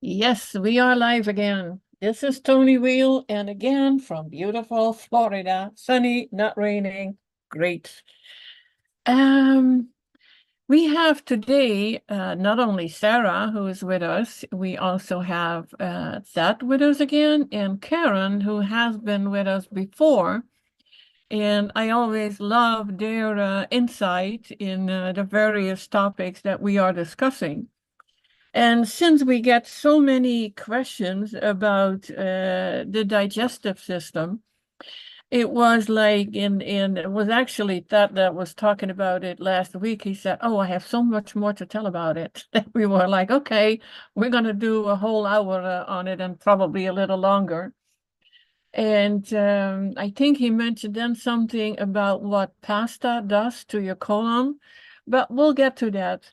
Yes, we are live again. This is Toni Weel, and again from beautiful Florida. Sunny, not raining. Great. Um, we have today not only Sara, who is with us, we also have Zed with us again, and Cairenn, who has been with us before. And I always love their insight in the various topics that we are discussing. And since we get so many questions about the digestive system, it was like in it was actually that was talking about it last week. He said, "Oh, I have so much more to tell about it." We were like, "Okay, we're gonna do a whole hour on it and probably a little longer." And I think he mentioned then something about what pasta does to your colon, but we'll get to that.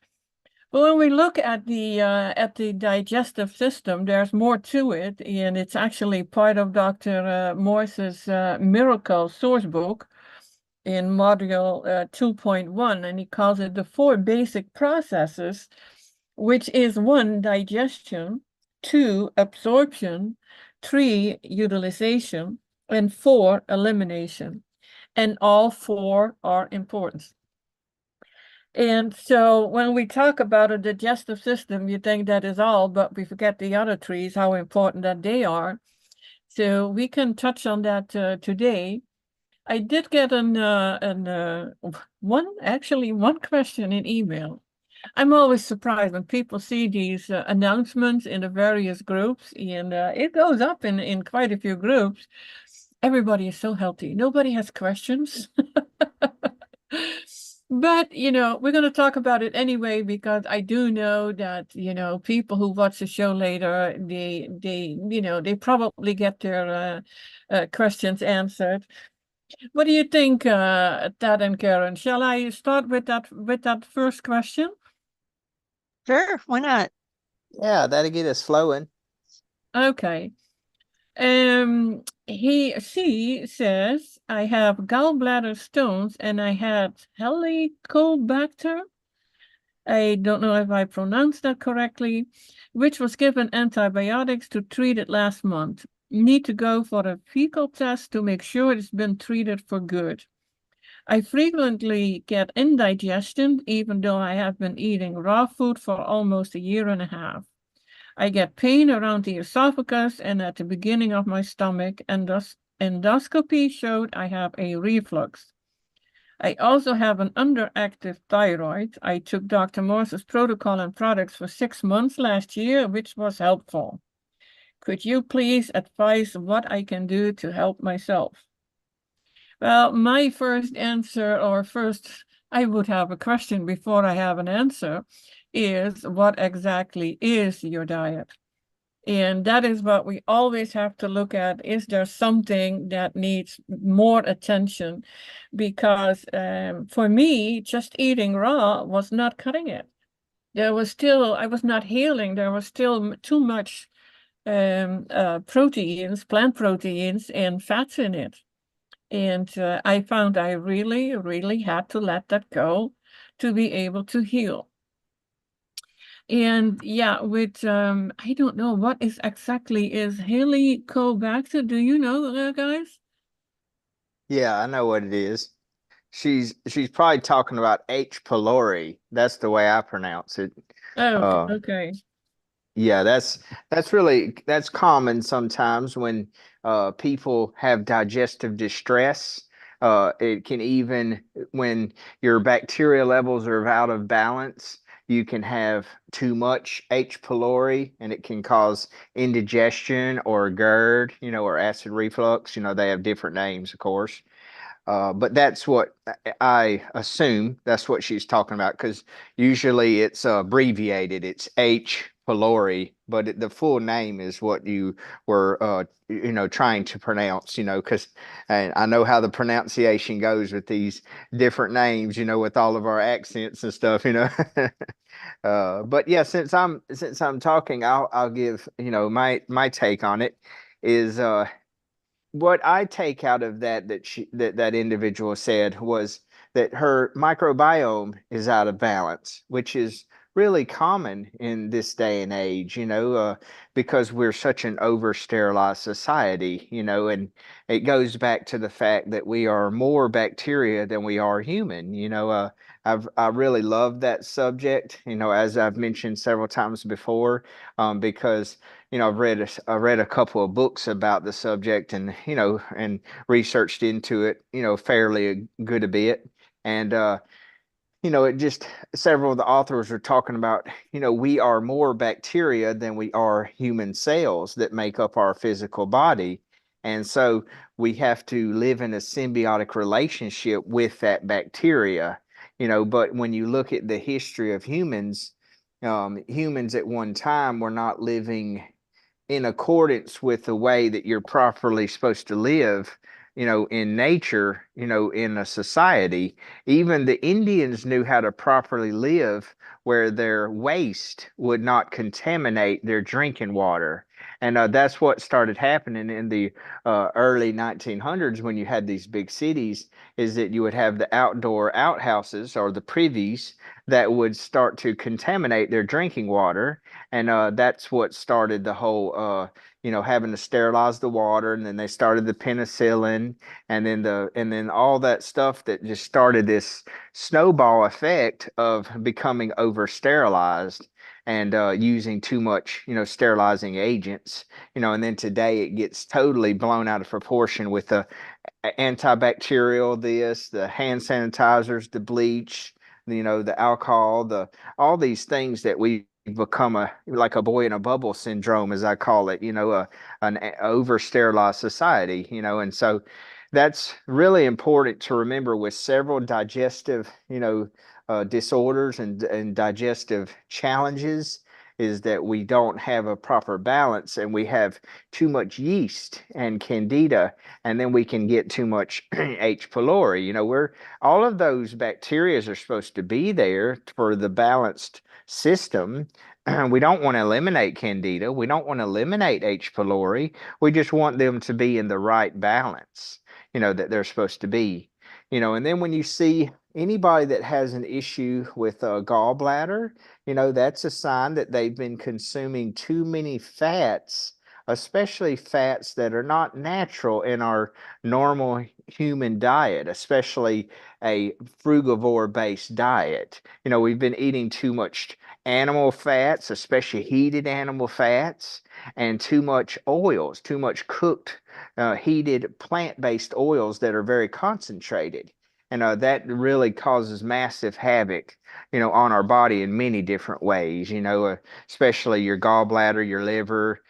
Well, when we look at the digestive system, there's more to it, and it's actually part of Dr. Morse's Miracle Source Book in Module 2.1, and he calls it the four basic processes, which is one, digestion, two, absorption, three, utilization, and four, elimination. And all four are important. And so when we talk about a digestive system, you think that is all, but we forget the other trees, how important that they are. So we can touch on that today. I did get one question in email. I'm always surprised when people see these announcements in the various groups, and it goes up in quite a few groups. Everybody is so healthy. Nobody has questions. But, we're going to talk about it anyway because I do know that, people who watch the show later, they probably get their questions answered. What do you think, Tad and Cairenn? Shall I start with that first question? Sure, why not? Yeah, that'll get us flowing. Okay. She says, I have gallbladder stones and I had Helicobacter. I don't know if I pronounced that correctly, which was given antibiotics to treat it last month. Need to go for a fecal test to make sure it's been treated for good. I frequently get indigestion, even though I have been eating raw food for almost a year and a half. I get pain around the esophagus and at the beginning of my stomach, and thus endoscopy showed I have a reflux. I also have an underactive thyroid. I took Dr. Morse's protocol and products for 6 months last year, which was helpful. Could you please advise what I can do to help myself? Well, my first answer, or first, I would have a question before I have an answer, is what exactly is your diet? And that is what we always have to look at. Is there something that needs more attention? Because for me, just eating raw was not cutting it. I was not healing. There was still too much proteins, plant proteins, and fats in it. And I found I really, really had to let that go to be able to heal. And yeah, with I don't know what is exactly is Helicobacter. Do you know, guys? Yeah, I know what it is. She's probably talking about H. pylori. That's the way I pronounce it. Oh, Uh, okay. yeah, that's common sometimes when people have digestive distress. It can even when your bacteria levels are out of balance, you can have too much H. pylori, and it can cause indigestion or GERD, or acid reflux. They have different names, of course. But that's what I assume that's what she's talking about because usually it's abbreviated. It's H. pylori, but the full name is what you were, trying to pronounce. Because I know how the pronunciation goes with these different names. With all of our accents and stuff. But yeah, since I'm talking, I'll give my take on it is what I take out of that individual said was that her microbiome is out of balance, which is really common in this day and age, because we're such an over sterilized society, and it goes back to the fact that we are more bacteria than we are human. I really love that subject, as I've mentioned several times before, because I read a couple of books about the subject, and and researched into it, fairly a good a bit. And it just several of the authors are talking about, we are more bacteria than we are human cells that make up our physical body. And so we have to live in a symbiotic relationship with that bacteria, but when you look at the history of humans, humans at one time were not living in accordance with the way that you're properly supposed to live, in nature, in a society. Even the Indians knew how to properly live where their waste would not contaminate their drinking water. And that's what started happening in the early 1900s when you had these big cities, is that you would have the outdoor outhouses or the privies that would start to contaminate their drinking water. And that's what started the whole having to sterilize the water. And then they started the penicillin, and then all that stuff that just started this snowball effect of becoming over sterilized and using too much sterilizing agents. And then today it gets totally blown out of proportion with the antibacterial, the hand sanitizers, the bleach, the alcohol, all these things that we become like a boy in a bubble syndrome, as I call it, an over sterilized society, and so that's really important to remember with several digestive, disorders and digestive challenges, is that we don't have a proper balance, and we have too much yeast and candida, and then we can get too much H. pylori. We're all of those bacteria are supposed to be there for the balanced system. We don't want to eliminate candida. We don't want to eliminate H. pylori. We just want them to be in the right balance, that they're supposed to be. And then when you see anybody that has an issue with a gallbladder, that's a sign that they've been consuming too many fats, especially fats that are not natural in our normal human diet, especially a frugivore-based diet. We've been eating too much animal fats, especially heated animal fats, and too much oils, too much cooked, heated plant-based oils that are very concentrated. And that really causes massive havoc, on our body in many different ways, especially your gallbladder, your liver,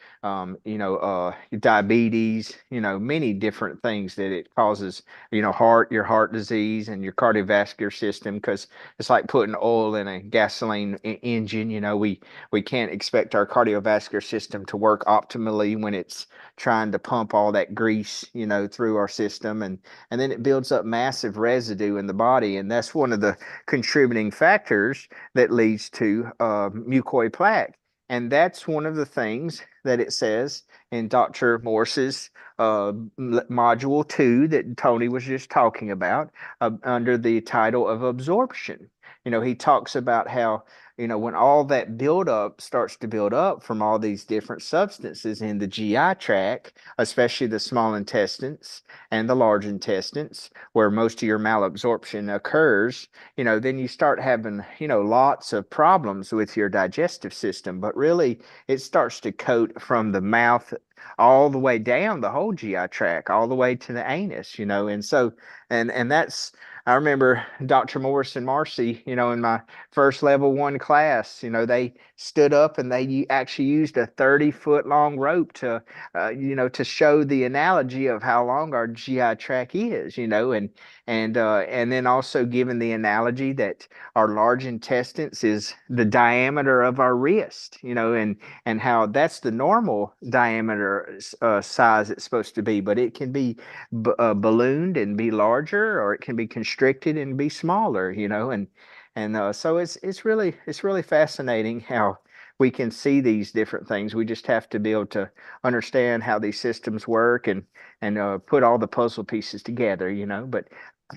diabetes, many different things that it causes, your heart disease and your cardiovascular system, because it's like putting oil in a gasoline engine. We can't expect our cardiovascular system to work optimally when it's trying to pump all that grease, through our system, and then it builds up massive residue in the body, and that's one of the contributing factors that leads to mucoid plaque. And that's one of the things that it says in Dr. Morse's module 2 that Toni was just talking about, under the title of absorption. He talks about how, when all that buildup starts to build up from all these different substances in the GI tract, especially the small intestines and the large intestines, where most of your malabsorption occurs, then you start having, lots of problems with your digestive system. But really, it starts to coat from the mouth all the way down the whole GI tract, all the way to the anus, and so, and that's, I remember Dr. Morse and Marcy, in my first level 1 class, they stood up and they actually used a 30-foot long rope to, to show the analogy of how long our GI tract is, and then also given the analogy that our large intestines is the diameter of our wrist, and how that's the normal diameter size it's supposed to be, but it can be ballooned and be larger, or it can be constricted and be smaller, and so it's really fascinating how we can see these different things. We just have to be able to understand how these systems work, and put all the puzzle pieces together, But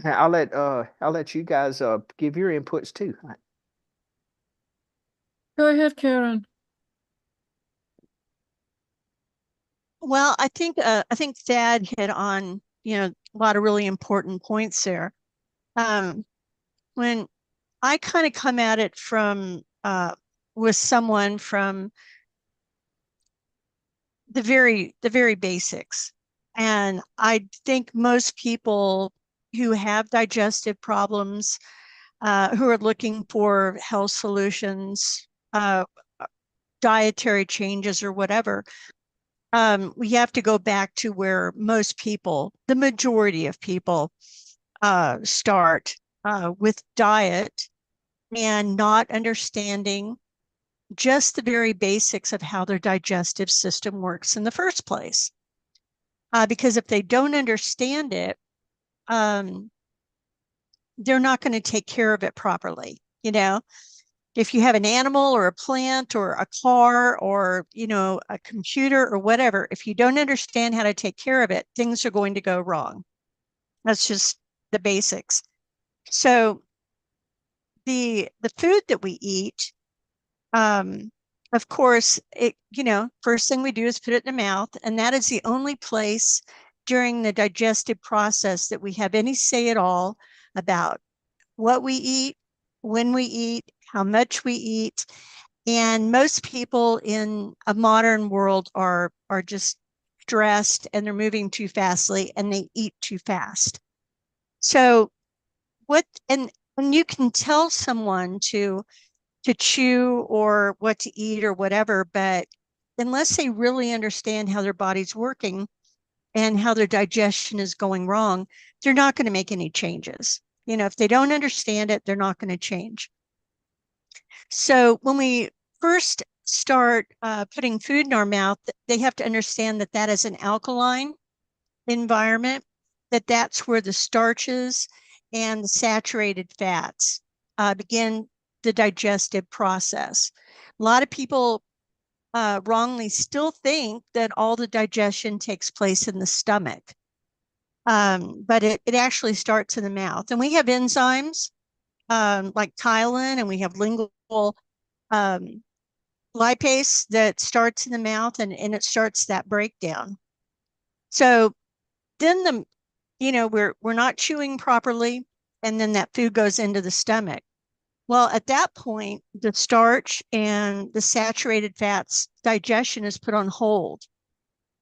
I'll let you guys give your inputs too. Go ahead, Cairenn. Well, I think Thad hit on, a lot of really important points there. When I kind of come at it from with someone from the very basics. And I think most people who have digestive problems, who are looking for health solutions, dietary changes or whatever, we have to go back to where most people, the majority of people, start with diet and not understanding just the very basics of how their digestive system works in the first place. Because if they don't understand it, they're not going to take care of it properly. If you have an animal or a plant or a car or, a computer or whatever, if you don't understand how to take care of it, things are going to go wrong. That's just the basics. So the food that we eat, of course, first thing we do is put it in the mouth, and that is the only place during the digestive process that we have any say at all about what we eat, when we eat, how much we eat. And most people in a modern world are just stressed and they're moving too fastly and they eat too fast. So and you can tell someone to chew or what to eat or whatever, but unless they really understand how their body's working and how their digestion is going wrong, they're not going to make any changes. If they don't understand it, they're not going to change. So when we first start putting food in our mouth, they have to understand that that is an alkaline environment, that's where the starches and the saturated fats begin the digestive process. A lot of people wrongly still think that all the digestion takes place in the stomach. But it actually starts in the mouth. And we have enzymes like Cairenn, and we have lingual lipase that starts in the mouth, and it starts that breakdown. So then we're not chewing properly, and then that food goes into the stomach. Well, at that point, the starch and the saturated fats digestion is put on hold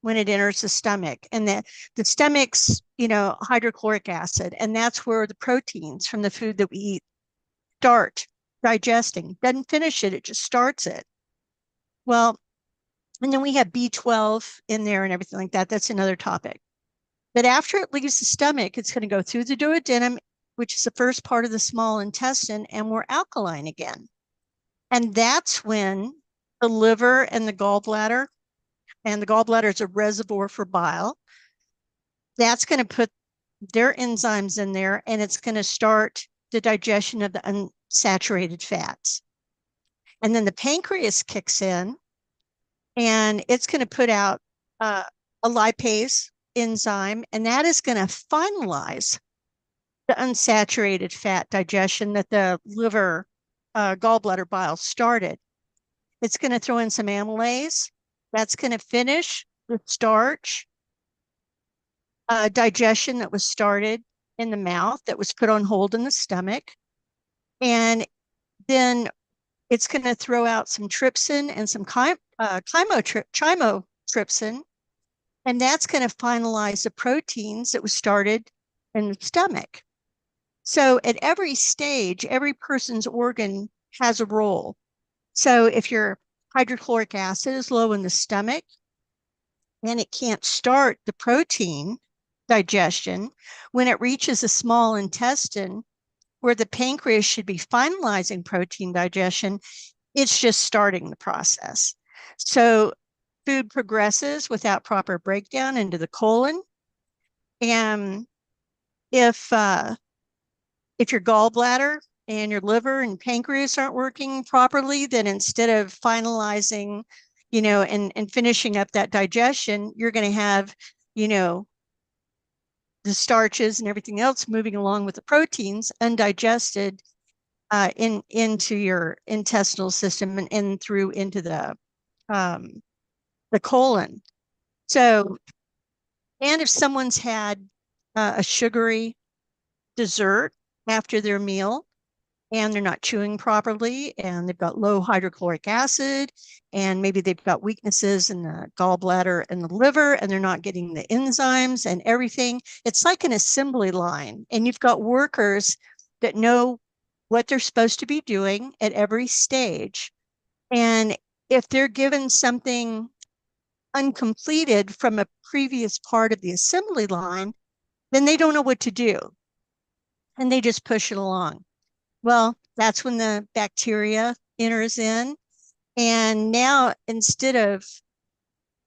when it enters the stomach. And the stomach's, hydrochloric acid, and that's where the proteins from the food that we eat start digesting. Doesn't finish it, it just starts it. Well, and then we have B12 in there and everything like that. That's another topic. But after it leaves the stomach, it's going to go through the duodenum, which is the first part of the small intestine, and we're alkaline again. And that's when the liver and the gallbladder is a reservoir for bile. That's going to put their enzymes in there, and it's going to start the digestion of the unsaturated fats. And then the pancreas kicks in, and it's going to put out a lipase enzyme, and that is going to finalize the unsaturated fat digestion that the liver gallbladder bile started. It's going to throw in some amylase. That's going to finish the starch digestion that was started in the mouth, that was put on hold in the stomach. And then it's going to throw out some trypsin and some chymotrypsin, and that's going to finalize the proteins that was started in the stomach. So at every stage, every person's organ has a role. So if your hydrochloric acid is low in the stomach and it can't start the protein digestion, when it reaches the small intestine where the pancreas should be finalizing protein digestion, it's just starting the process. So food progresses without proper breakdown into the colon. And if your gallbladder and your liver and pancreas aren't working properly, then instead of finalizing, and finishing up that digestion, you're going to have, the starches and everything else moving along with the proteins undigested, into your intestinal system and through into the colon. So, and if someone's had a sugary dessert after their meal, and they're not chewing properly, and they've got low hydrochloric acid, and maybe they've got weaknesses in the gallbladder and the liver, and they're not getting the enzymes and everything. It's like an assembly line, and you've got workers that know what they're supposed to be doing at every stage. And if they're given something uncompleted from a previous part of the assembly line, then they don't know what to do, and they just push it along. Well, that's when the bacteria enters in. And now, instead of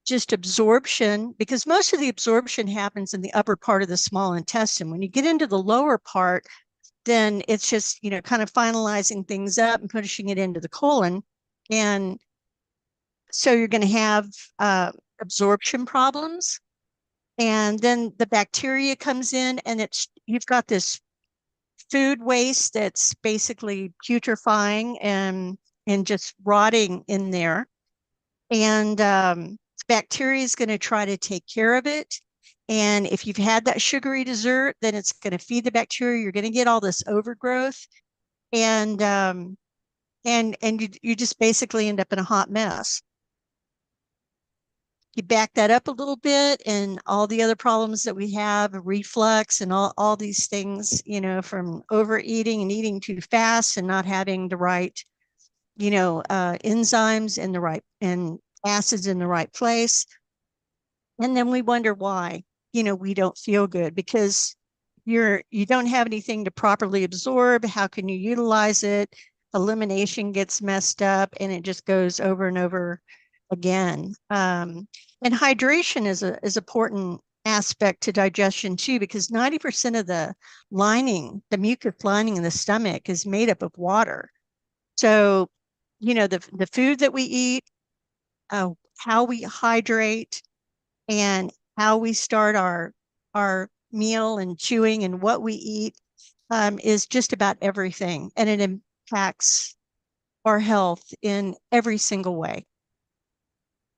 just absorption, because most of the absorption happens in the upper part of the small intestine, when you get into the lower part, then it's just, kind of finalizing things up and pushing it into the colon. And so you're going to have absorption problems. And then the bacteria comes in, and you've got this food waste that's basically putrefying and just rotting in there. And bacteria is going to try to take care of it. And if you've had that sugary dessert, then it's going to feed the bacteria. You're going to get all this overgrowth, and you just basically end up in a hot mess. You back that up a little bit, and all the other problems that we have, reflux and all these things, from overeating and eating too fast and not having the right, enzymes in the right and acids in the right place. And then we wonder why, we don't feel good, because you don't have anything to properly absorb. How can you utilize it? Elimination gets messed up, and it just goes over and over again. And hydration is an important aspect to digestion too, because 90% of the mucus lining in the stomach is made up of water. So, the food that we eat, how we hydrate, and how we start our meal and chewing and what we eat is just about everything. And it impacts our health in every single way.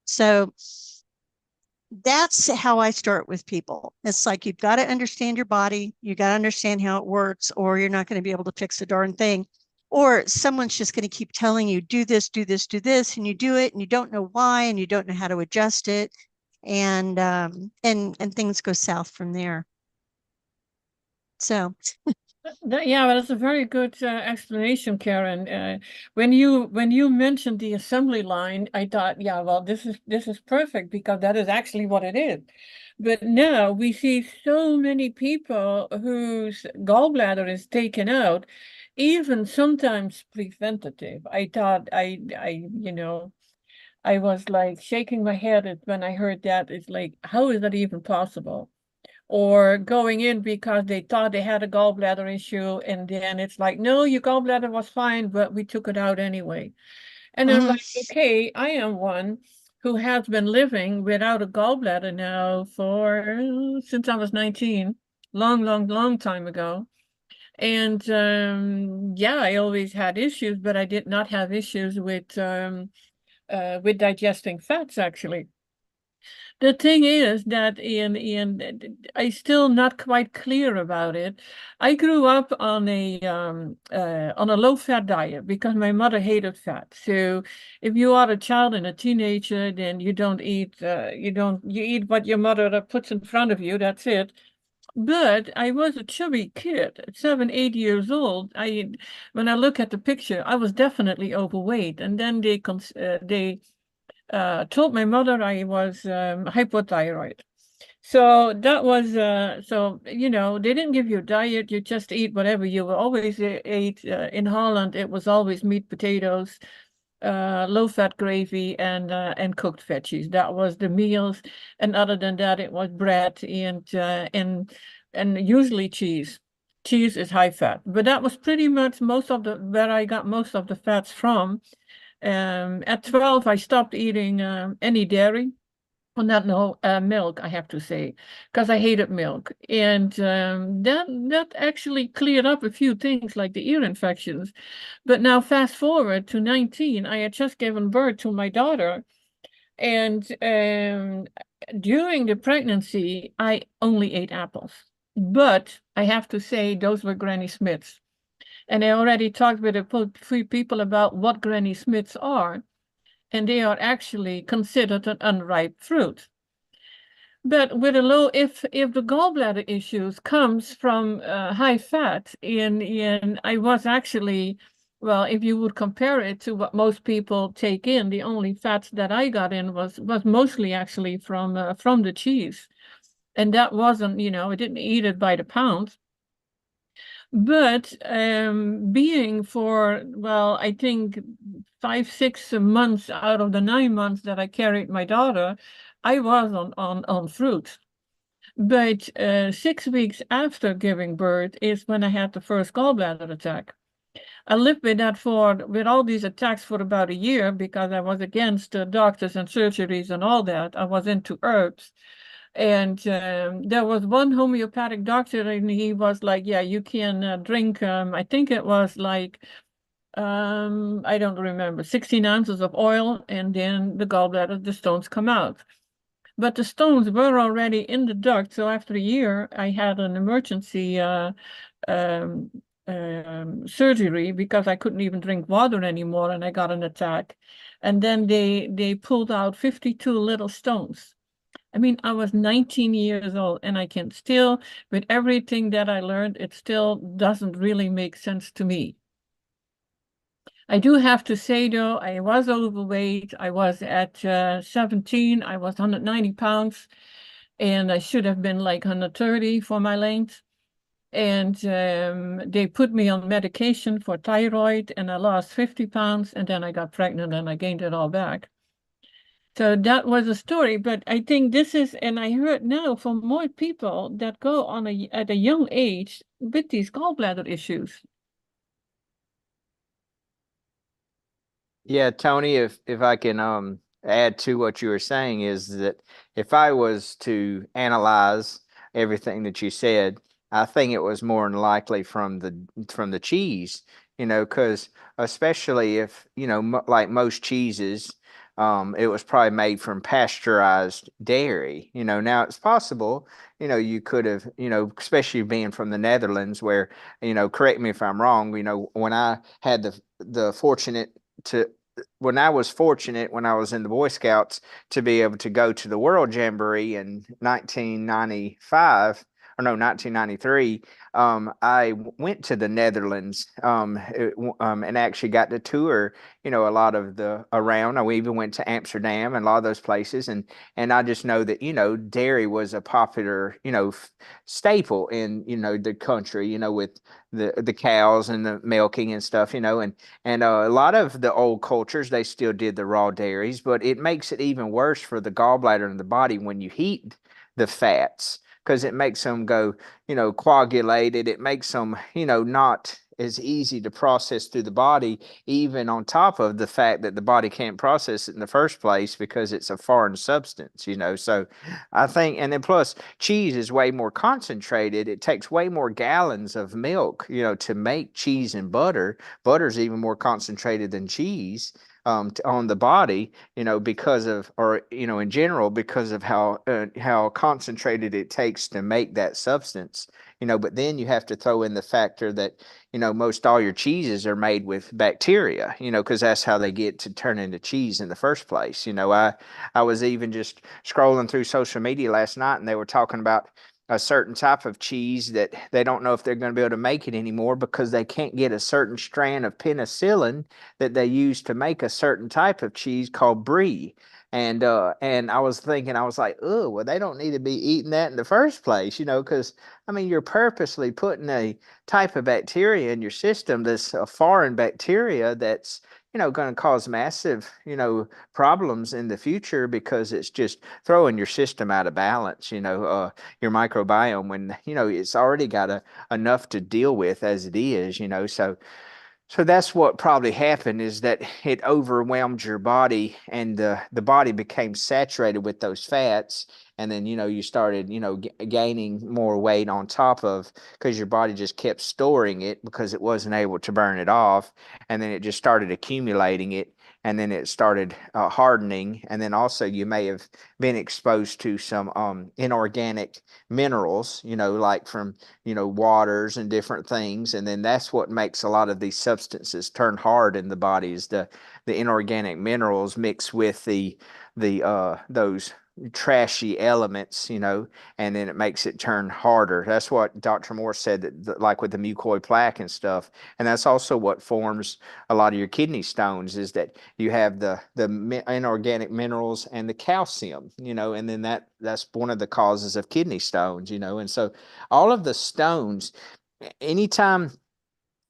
So that's how I start with people. It's like, you've got to understand your body. You got to understand how it works, or you're not going to be able to fix a darn thing. Or someone's just going to keep telling you, do this, do this, do this, and you do it, and you don't know why, and you don't know how to adjust it. And things go south from there. So Yeah, well, that's a very good explanation, Cairenn. When you mentioned the assembly line, I thought, yeah, well, this is perfect, because that is actually what it is. But now we see so many people whose gallbladder is taken out, even sometimes preventative. I thought I was like shaking my head when I heard that. It's like, how is that even possible? Or going in because they thought they had a gallbladder issue, and then it's like, no, your gallbladder was fine, but we took it out anyway. And I'm like, okay, I am one who has been living without a gallbladder now since I was 19, long time ago. And yeah, I always had issues, but I did not have issues with digesting fats, actually. The thing is that I still not quite clear about it. I grew up on a low-fat diet because my mother hated fat. So if you are a child and a teenager, then you don't eat you eat what your mother puts in front of you. That's it. But I was a chubby kid, 7, 8 years old. When I look at the picture, I was definitely overweight. And then they told my mother I was hypothyroid. So that was, they didn't give you a diet. You just eat whatever you always ate. In Holland, it was always meat, potatoes, low-fat gravy, and cooked veggies. That was the meals. And other than that, it was bread and usually cheese. Cheese is high fat. But that was pretty much where I got most of the fats from. At 12, I stopped eating any dairy. well, not no milk, I have to say, because I hated milk, and that actually cleared up a few things like the ear infections. But now, fast forward to 19, I had just given birth to my daughter, and during the pregnancy, I only ate apples. But I have to say, those were Granny Smiths, and I already talked with a few people about what Granny Smiths are, and they are actually considered an unripe fruit. But with a low, if the gallbladder issues comes from high fat, in I was actually, well, if you would compare it to what most people take in, the only fats that I got in was mostly actually from the cheese, and that wasn't, I didn't eat it by the pound. But being for, well, I think 5, 6 months out of the 9 months that I carried my daughter, I was on fruit. But 6 weeks after giving birth is when I had the first gallbladder attack. I lived with that with all these attacks for about a year because I was against doctors and surgeries and all that. I was into herbs. And there was one homeopathic doctor, and he was like, yeah, you can drink, I think it was like, I don't remember, 16 ounces of oil, and then the gallbladder, the stones come out. But the stones were already in the duct, so after a year, I had an emergency um, surgery because I couldn't even drink water anymore, and I got an attack. And then they pulled out 52 little stones. I mean, I was 19 years old, and I can still, with everything that I learned, it still doesn't really make sense to me. I do have to say, though, I was overweight. I was at 17, I was 190 pounds, and I should have been like 130 for my length. And they put me on medication for thyroid, and I lost 50 pounds, and then I got pregnant and I gained it all back. So that was a story, but I think this is, and I heard now from more people that go on at a young age with these gallbladder issues. Yeah, Tony, if I can add to what you were saying, is that if I was to analyze everything that you said, I think it was more than likely from the cheese, because especially if, like most cheeses, it was probably made from pasteurized dairy. Now it's possible, you could have, especially being from the Netherlands, where, correct me if I'm wrong, when I had the fortunate to when I was fortunate when I was in the Boy Scouts to be able to go to the World Jamboree in 1995, or no, 1993, I went to the Netherlands, and actually got to tour, a lot of the around. I even went to Amsterdam and a lot of those places, and I just know that dairy was a popular staple in the country, with the cows and the milking and stuff, and a lot of the old cultures, they still did the raw dairies, but it makes it even worse for the gallbladder in the body when you heat the fats, because it makes them go, coagulated. It makes them, not as easy to process through the body, even on top of the fact that the body can't process it in the first place because it's a foreign substance, So I think, and then plus cheese is way more concentrated. It takes way more gallons of milk, to make cheese and butter. Butter's even more concentrated than cheese. On the body, because of, or in general, because of how concentrated it takes to make that substance. But then you have to throw in the factor that most all your cheeses are made with bacteria. Because that's how they get to turn into cheese in the first place. I was even just scrolling through social media last night, and they were talking about a certain type of cheese that they don't know if they're going to be able to make it anymore because they can't get a certain strand of penicillin that they use to make a certain type of cheese called brie. And I was thinking, I was like, oh, well, they don't need to be eating that in the first place, because I mean, you're purposely putting a type of bacteria in your system that's a foreign bacteria that's going to cause massive, problems in the future because it's just throwing your system out of balance, your microbiome when, it's already got enough to deal with as it is, So So that's what probably happened, is that it overwhelmed your body, and the body became saturated with those fats. And then, you started, gaining more weight on top of, because your body just kept storing it because it wasn't able to burn it off. And then it just started accumulating it. And then it started hardening. And then also you may have been exposed to some inorganic minerals, like from waters and different things. And then that's what makes a lot of these substances turn hard in the body, is the inorganic minerals mix with the those trashy elements, and then it makes it turn harder. That's what Dr. Morse said, that like with the mucoid plaque and stuff. And that's also what forms a lot of your kidney stones, is that you have the inorganic minerals and the calcium, and then that's one of the causes of kidney stones, and so all of the stones, anytime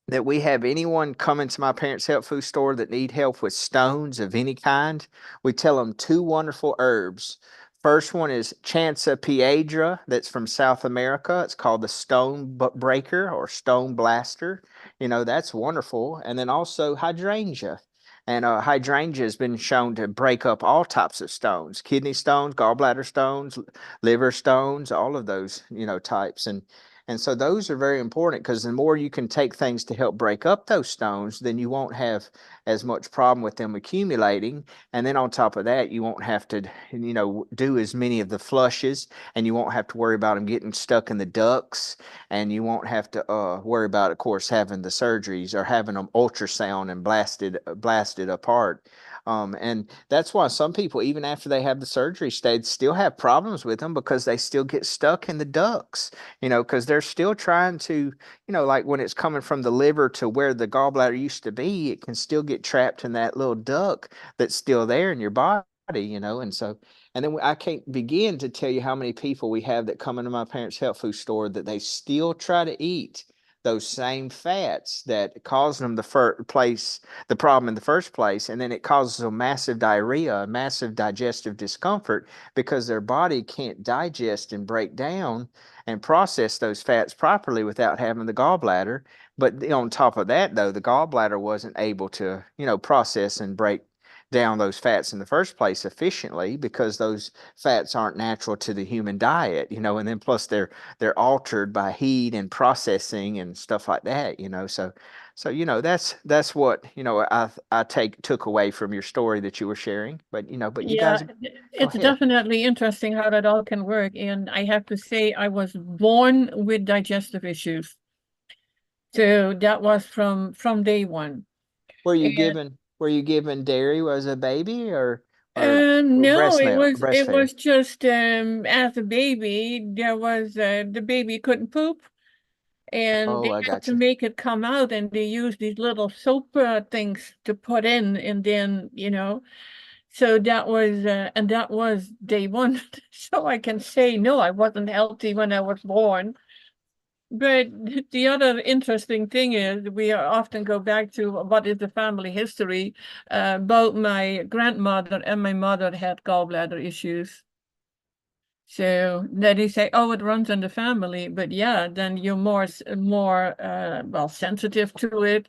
that we have anyone come into my parents' health food store that need help with stones of any kind, we tell them two wonderful herbs. First one is Chansa piedra, that's from South America. It's called the stone breaker or stone blaster. That's wonderful. And then also hydrangea. And hydrangea has been shown to break up all types of stones, kidney stones, gallbladder stones, liver stones, all of those, types. And so those are very important, because the more you can take things to help break up those stones, then you won't have as much problem with them accumulating. And then on top of that, you won't have to, do as many of the flushes, and you won't have to worry about them getting stuck in the ducts, and you won't have to worry about, of course, having the surgeries or having them ultrasound and blasted apart. And that's why some people, even after they have the surgery, they still have problems with them, because they still get stuck in the ducts, because they're still trying to, like when it's coming from the liver to where the gallbladder used to be, it can still get trapped in that little duct that's still there in your body, and so, and then I can't begin to tell you how many people we have that come into my parents' health food store that they still try to eat those same fats that caused them the problem in the first place, and then it causes them massive diarrhea, massive digestive discomfort, because their body can't digest and break down and process those fats properly without having the gallbladder. But on top of that, though, the gallbladder wasn't able to, process and break down those fats in the first place efficiently, because those fats aren't natural to the human diet, and then plus they're altered by heat and processing and stuff like that, so that's what I took away from your story that you were sharing. But you Yeah, guys, go it's ahead. definitely interesting how that all can work. And I have to say, I was born with digestive issues. So that was from day one. And Were you given dairy as a baby, or no, breast milk, it breastfed? was just as a baby, there was the baby couldn't poop, and Oh, they I had got to you. make it come out, and they used these little soap things to put in, and then so that was and that was day one. So I can say no, I wasn't healthy when I was born. But the other interesting thing is we often go back to what is the family history. Both my grandmother and my mother had gallbladder issues. So then they say, oh, it runs in the family. But yeah, then you're more well sensitive to it.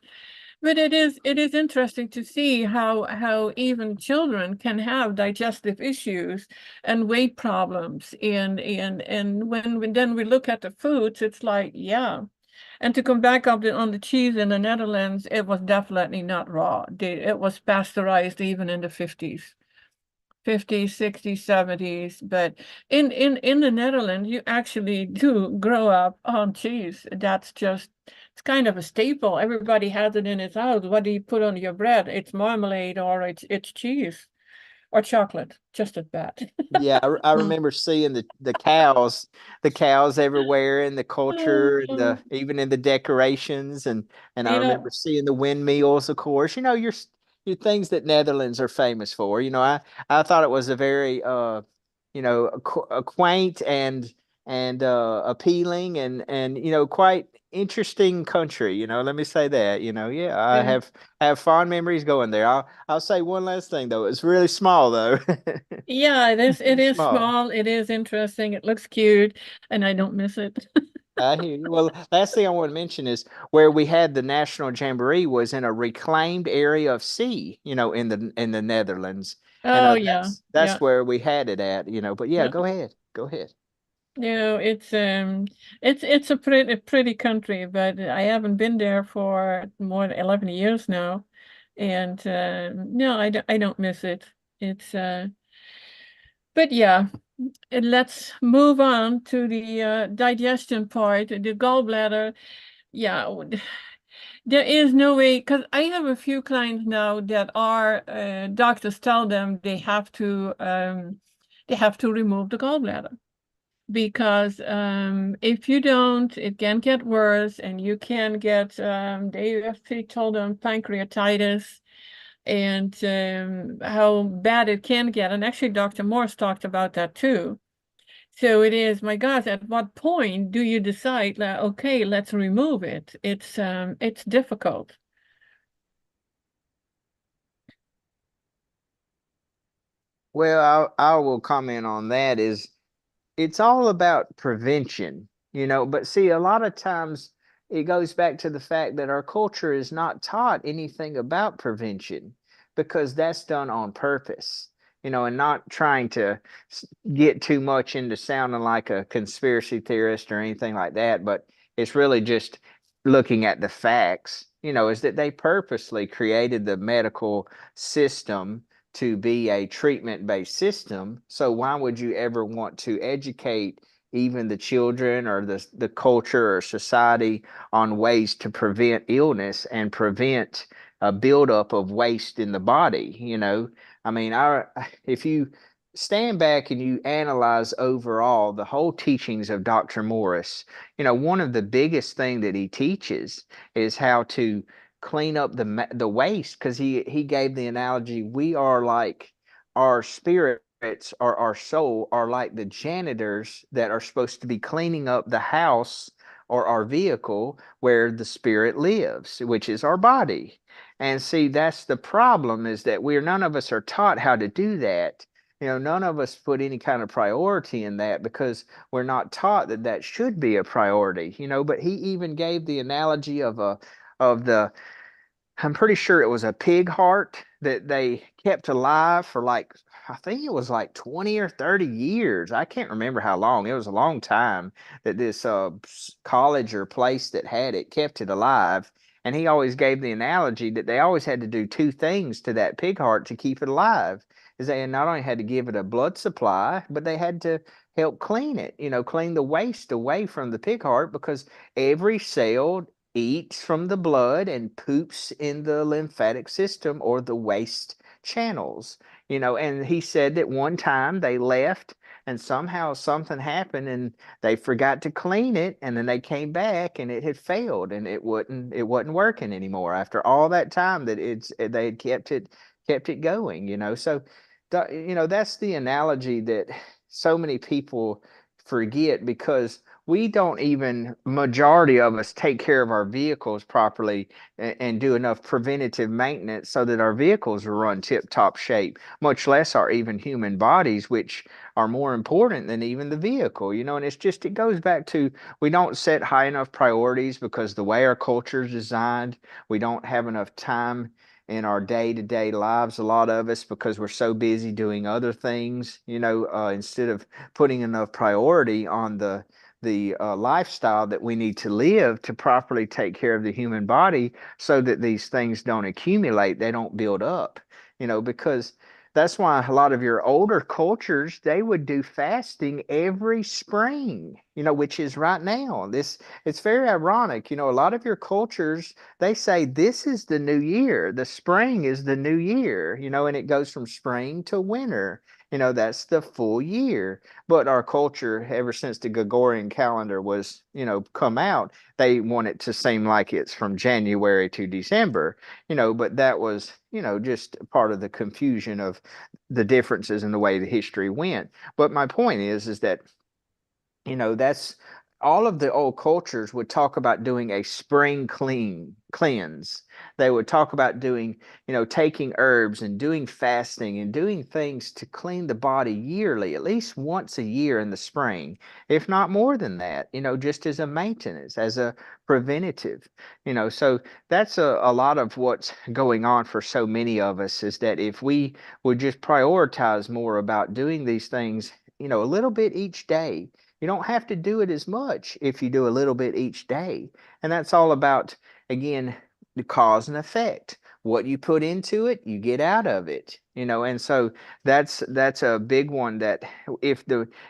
But it is interesting to see how even children can have digestive issues and weight problems. And when then we look at the foods, it's like, yeah. And to come back up on the cheese in the Netherlands, it was definitely not raw. It was pasteurized even in the 50s. 50s, 60s, 70s. But in the Netherlands, you actually do grow up on cheese. It's kind of a staple. Everybody has it in his house. What do you put on your bread? It's marmalade or it's cheese or chocolate, just as bad. Yeah, I remember seeing the cows everywhere in the culture, and even in the decorations, and I Yeah, remember seeing the windmills, of course. Your things that Netherlands are famous for. I thought it was a very a quaint and appealing and quite interesting country. Let me say that. Yeah, I yeah. have fond memories going there. I'll say one last thing though. It's really small though. Yeah, it is Small. small, it is interesting, it looks cute, and I don't miss it. I hear you. Well, last thing I want to mention is where we had the National Jamboree was in a reclaimed area of sea, in the Netherlands. And Oh yeah, that's yeah, where we had it at, but yeah, yeah. go ahead. Go ahead. No, it's a pretty country, but I haven't been there for more than 11 years now. And no, I don't miss it. It's but yeah, let's move on to the digestion part, the gallbladder. Yeah, there is no way, because I have a few clients now that are doctors tell them they have to remove the gallbladder because if you don't, it can get worse, and you can get they actually told them pancreatitis and how bad it can get. And actually, Dr. Morse talked about that too. So it is, my gosh, at what point do you decide, like, okay, let's remove it? It's difficult. Well, I will comment on that is it's all about prevention, but see, a lot of times it goes back to the fact that our culture is not taught anything about prevention because that's done on purpose, and not trying to get too much into sounding like a conspiracy theorist or anything like that, but it's really just looking at the facts, is that they purposely created the medical system to be a treatment-based system. So why would you ever want to educate even the children or the culture or society on ways to prevent illness and prevent a buildup of waste in the body? I mean, if you stand back and you analyze overall the whole teachings of Dr. Morris, one of the biggest thing that he teaches is how to clean up the waste, because he gave the analogy, we are like our spirits or our soul are like the janitors that are supposed to be cleaning up the house or our vehicle where the spirit lives, which is our body. And see, that's the problem, is that none of us are taught how to do that. None of us put any kind of priority in that because we're not taught that that should be a priority. But he even gave the analogy of the I'm pretty sure it was a pig heart that they kept alive for, like, I think it was like 20 or 30 years. I can't remember how long. It was a long time that this college or place that had it kept it alive. And he always gave the analogy that they always had to do two things to that pig heart to keep it alive. Is they not only had to give it a blood supply, but they had to help clean it, clean the waste away from the pig heart, because every cell eats from the blood and poops in the lymphatic system or the waste channels. And he said that one time they left and somehow something happened and they forgot to clean it, and then they came back and it had failed and it wasn't working anymore after all that time that they had kept it going. So that's the analogy that so many people forget, because we don't even, majority of us, take care of our vehicles properly and do enough preventative maintenance so that our vehicles will run tip-top shape, much less our even human bodies, which are more important than even the vehicle. And it goes back to, we don't set high enough priorities because the way our culture is designed, we don't have enough time in our day-to-day lives, a lot of us, because we're so busy doing other things, instead of putting enough priority on the lifestyle that we need to live to properly take care of the human body, so that these things don't accumulate, they don't build up, because that's why a lot of your older cultures, they would do fasting every spring, which is right now. It's very ironic. A lot of your cultures, they say this is the new year. The spring is the new year, and it goes from spring to winter. That's the full year. But our culture, ever since the Gregorian calendar was, come out, they want it to seem like it's from January to December, but that was, just part of the confusion of the differences in the way the history went. But my point is that, that's all of the old cultures would talk about doing a spring cleanse. They would talk about doing, taking herbs and doing fasting and doing things to clean the body yearly, at least once a year in the spring, if not more than that, just as a maintenance, as a preventative, so that's a lot of what's going on for so many of us, is that if we would just prioritize more about doing these things, a little bit each day. You don't have to do it as much if you do a little bit each day. And that's all about, again, the cause and effect. What you put into it, you get out of it. And so that's a big one, that if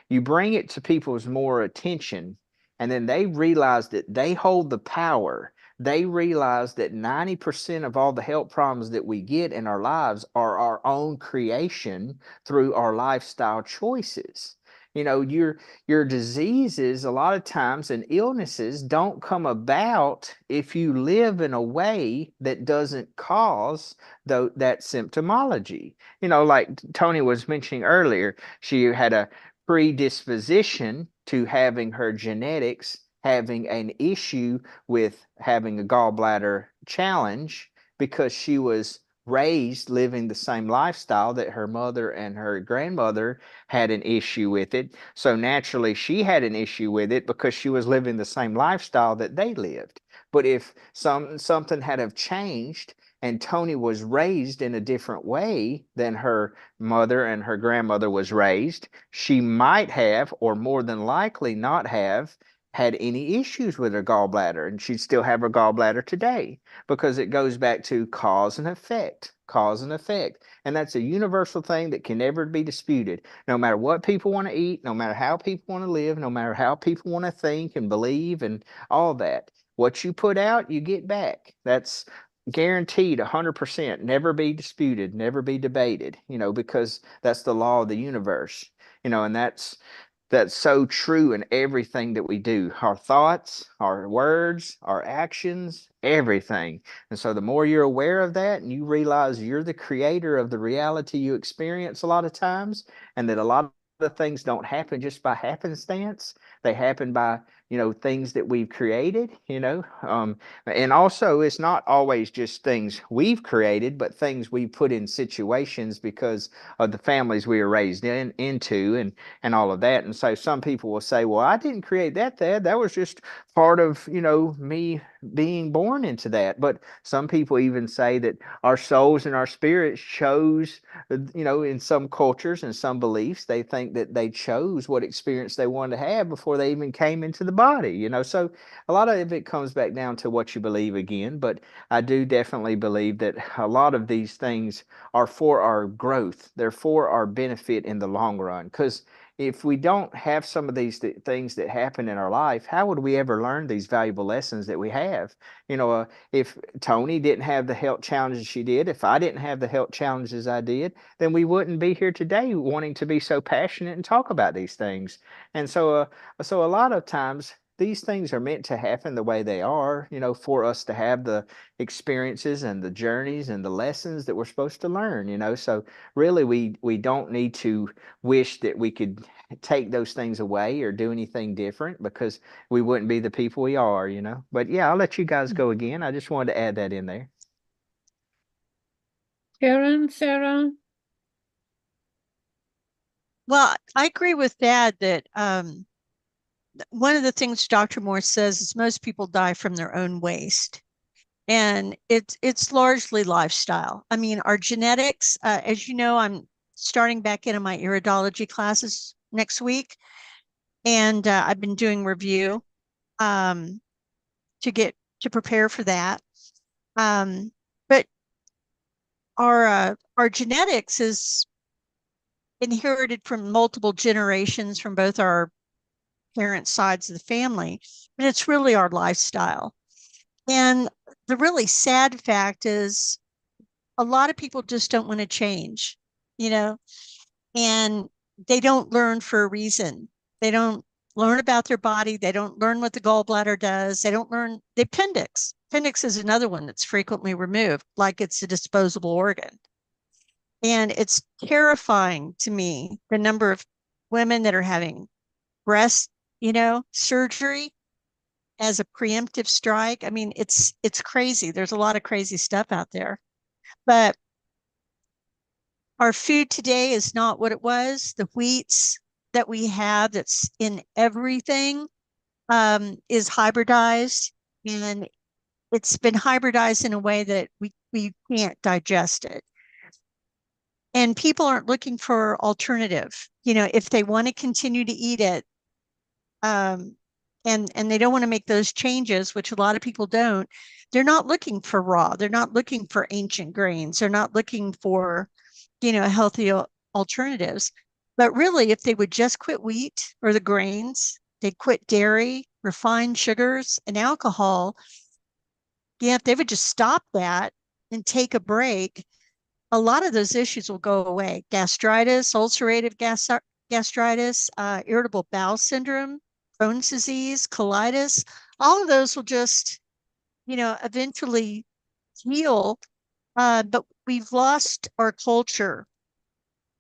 you bring it to people's more attention, and then they realize that they hold the power. They realize that 90% of all the health problems that we get in our lives are our own creation through our lifestyle choices. Your diseases, a lot of times, and illnesses don't come about if you live in a way that doesn't cause that symptomology. Like Toni was mentioning earlier, she had a predisposition to having her genetics, having an issue with having a gallbladder challenge, because she was raised living the same lifestyle that her mother and her grandmother had an issue with it. So naturally, she had an issue with it because she was living the same lifestyle that they lived. But if something had have changed, and Toni was raised in a different way than her mother and her grandmother was raised, she might have, or more than likely not have, had any issues with her gallbladder, and she'd still have her gallbladder today, because it goes back to cause and effect, cause and effect. And that's a universal thing that can never be disputed. No matter what people want to eat, no matter how people want to live, no matter how people want to think and believe and all that, what you put out, you get back. That's guaranteed 100%, never be disputed, never be debated, because that's the law of the universe, and that's so true in everything that we do. Our thoughts, our words, our actions, everything. And so the more you're aware of that, and you realize you're the creator of the reality you experience a lot of times, and that a lot of things don't happen just by happenstance. They happen by, things that we've created, and also it's not always just things we've created, but things we put in situations because of the families we were raised into, and all of that. And so some people will say, well, I didn't create that. That was just part of, me being born into that. But some people even say that our souls and our spirits chose, in some cultures and some beliefs, they think that they chose what experience they wanted to have before they even came into the body, so a lot of it comes back down to what you believe again. But I do definitely believe that a lot of these things are for our growth. They're for our benefit in the long run. Because if we don't have some of these things that happen in our life, how would we ever learn these valuable lessons that we have? If Toni didn't have the health challenges she did, if I didn't have the health challenges I did, then we wouldn't be here today wanting to be so passionate and talk about these things. And so a lot of times these things are meant to happen the way they are, for us to have the experiences and the journeys and the lessons that we're supposed to learn, So really, we don't need to wish that we could take those things away or do anything different, because we wouldn't be the people we are, But yeah, I'll let you guys go again. I just wanted to add that in there. Cairenn, Sara? Well, I agree with Dad that one of the things Dr. Morse says is most people die from their own waste. And it's largely lifestyle. I mean, our genetics, as you know, I'm starting back into my iridology classes next week. And I've been doing review to prepare for that. But our genetics is inherited from multiple generations from both our parents' sides of the family, but it's really our lifestyle. And the really sad fact is a lot of people just don't want to change, and they don't learn for a reason. They don't learn about their body. They don't learn what the gallbladder does. They don't learn the appendix. Appendix is another one that's frequently removed, like it's a disposable organ. And it's terrifying to me, the number of women that are having breast surgery as a preemptive strike. I mean, it's crazy. There's a lot of crazy stuff out there. But our food today is not what it was. The wheats that we have that's in everything is hybridized, and it's been hybridized in a way that we can't digest it. And people aren't looking for alternative. If they want to continue to eat it, and they don't want to make those changes, which a lot of people don't, they're not looking for raw. They're not looking for ancient grains. They're not looking for, healthy alternatives. But really, if they would just quit wheat or the grains, they'd quit dairy, refined sugars, and alcohol. Yeah, if they would just stop that and take a break, a lot of those issues will go away. Gastritis, ulcerative gastritis, irritable bowel syndrome, Crohn's disease, colitis, all of those will just, eventually heal. But we've lost our culture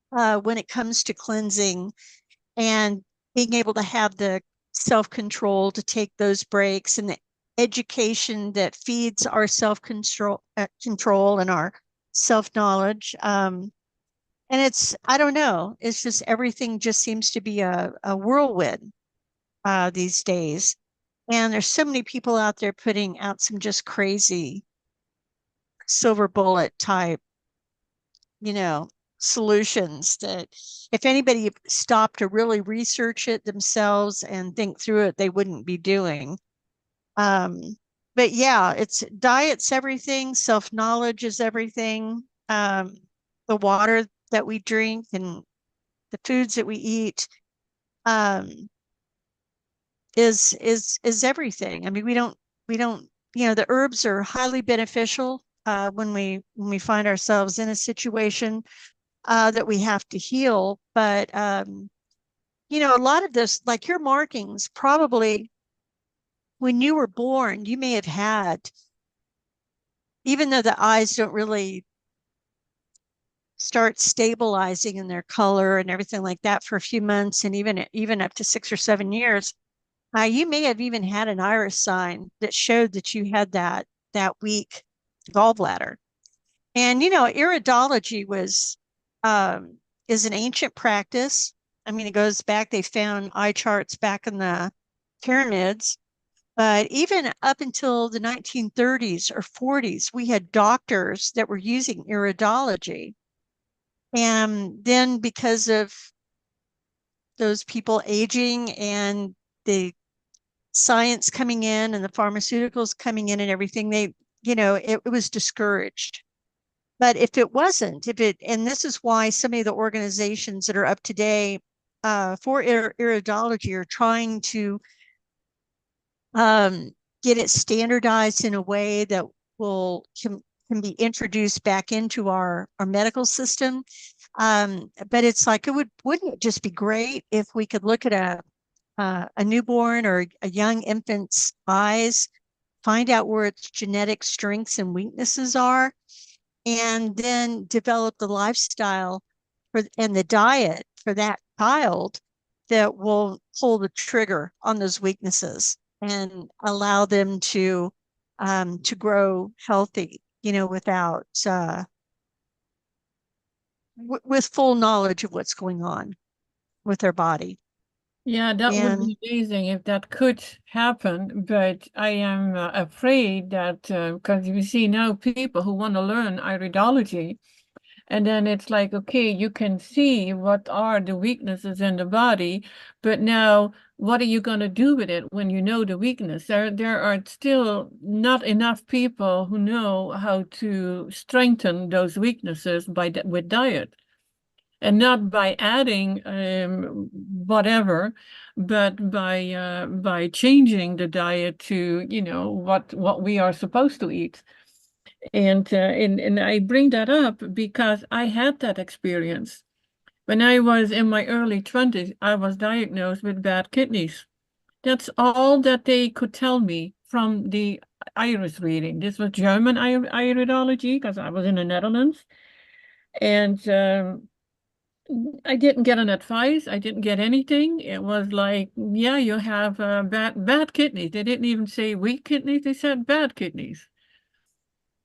when it comes to cleansing and being able to have the self-control to take those breaks, and the education that feeds our self-control control and our self-knowledge. And I don't know, it's just everything just seems to be a whirlwind these days. And there's so many people out there putting out some just crazy silver bullet type, solutions that if anybody stopped to really research it themselves and think through it, they wouldn't be doing. But yeah, diet's everything. Self-knowledge is everything. The water that we drink and the foods that we eat is everything. I mean, we don't the herbs are highly beneficial when we find ourselves in a situation that we have to heal. But a lot of this, like your markings, probably when you were born, you may have had, even though the eyes don't really start stabilizing in their color and everything like that for a few months, and even up to 6 or 7 years, you may have even had an iris sign that showed that you had that weak gallbladder. And iridology is an ancient practice. I mean, it goes back, they found eye charts back in the pyramids. But even up until the 1930s or 40s, we had doctors that were using iridology. And then because of those people aging and the science coming in and the pharmaceuticals coming in and everything, it was discouraged. But if it wasn't, and this is why some of the organizations that are up today for iridology are trying to get it standardized in a way that can be introduced back into our medical system. But it's like, wouldn't it just be great if we could look at a newborn or a young infant's eyes, find out where its genetic strengths and weaknesses are, and then develop the lifestyle and the diet for that child that will pull the trigger on those weaknesses and allow them to grow healthy, without with full knowledge of what's going on with their body. Yeah, that would be amazing if that could happen, but I am afraid that because we see now people who want to learn iridology, and then it's like, okay, you can see what are the weaknesses in the body, but now what are you going to do with it when you know the weakness? There are still not enough people who know how to strengthen those weaknesses with diet. And not by adding whatever, but by changing the diet to what we are supposed to eat. And I bring that up because I had that experience. When I was in my early 20s, I was diagnosed with bad kidneys. That's all that they could tell me from the iris reading. This was German iridology because I was in the Netherlands. And I didn't get an advice. I didn't get anything. It was like, yeah, you have bad kidneys. They didn't even say weak kidneys. They said bad kidneys.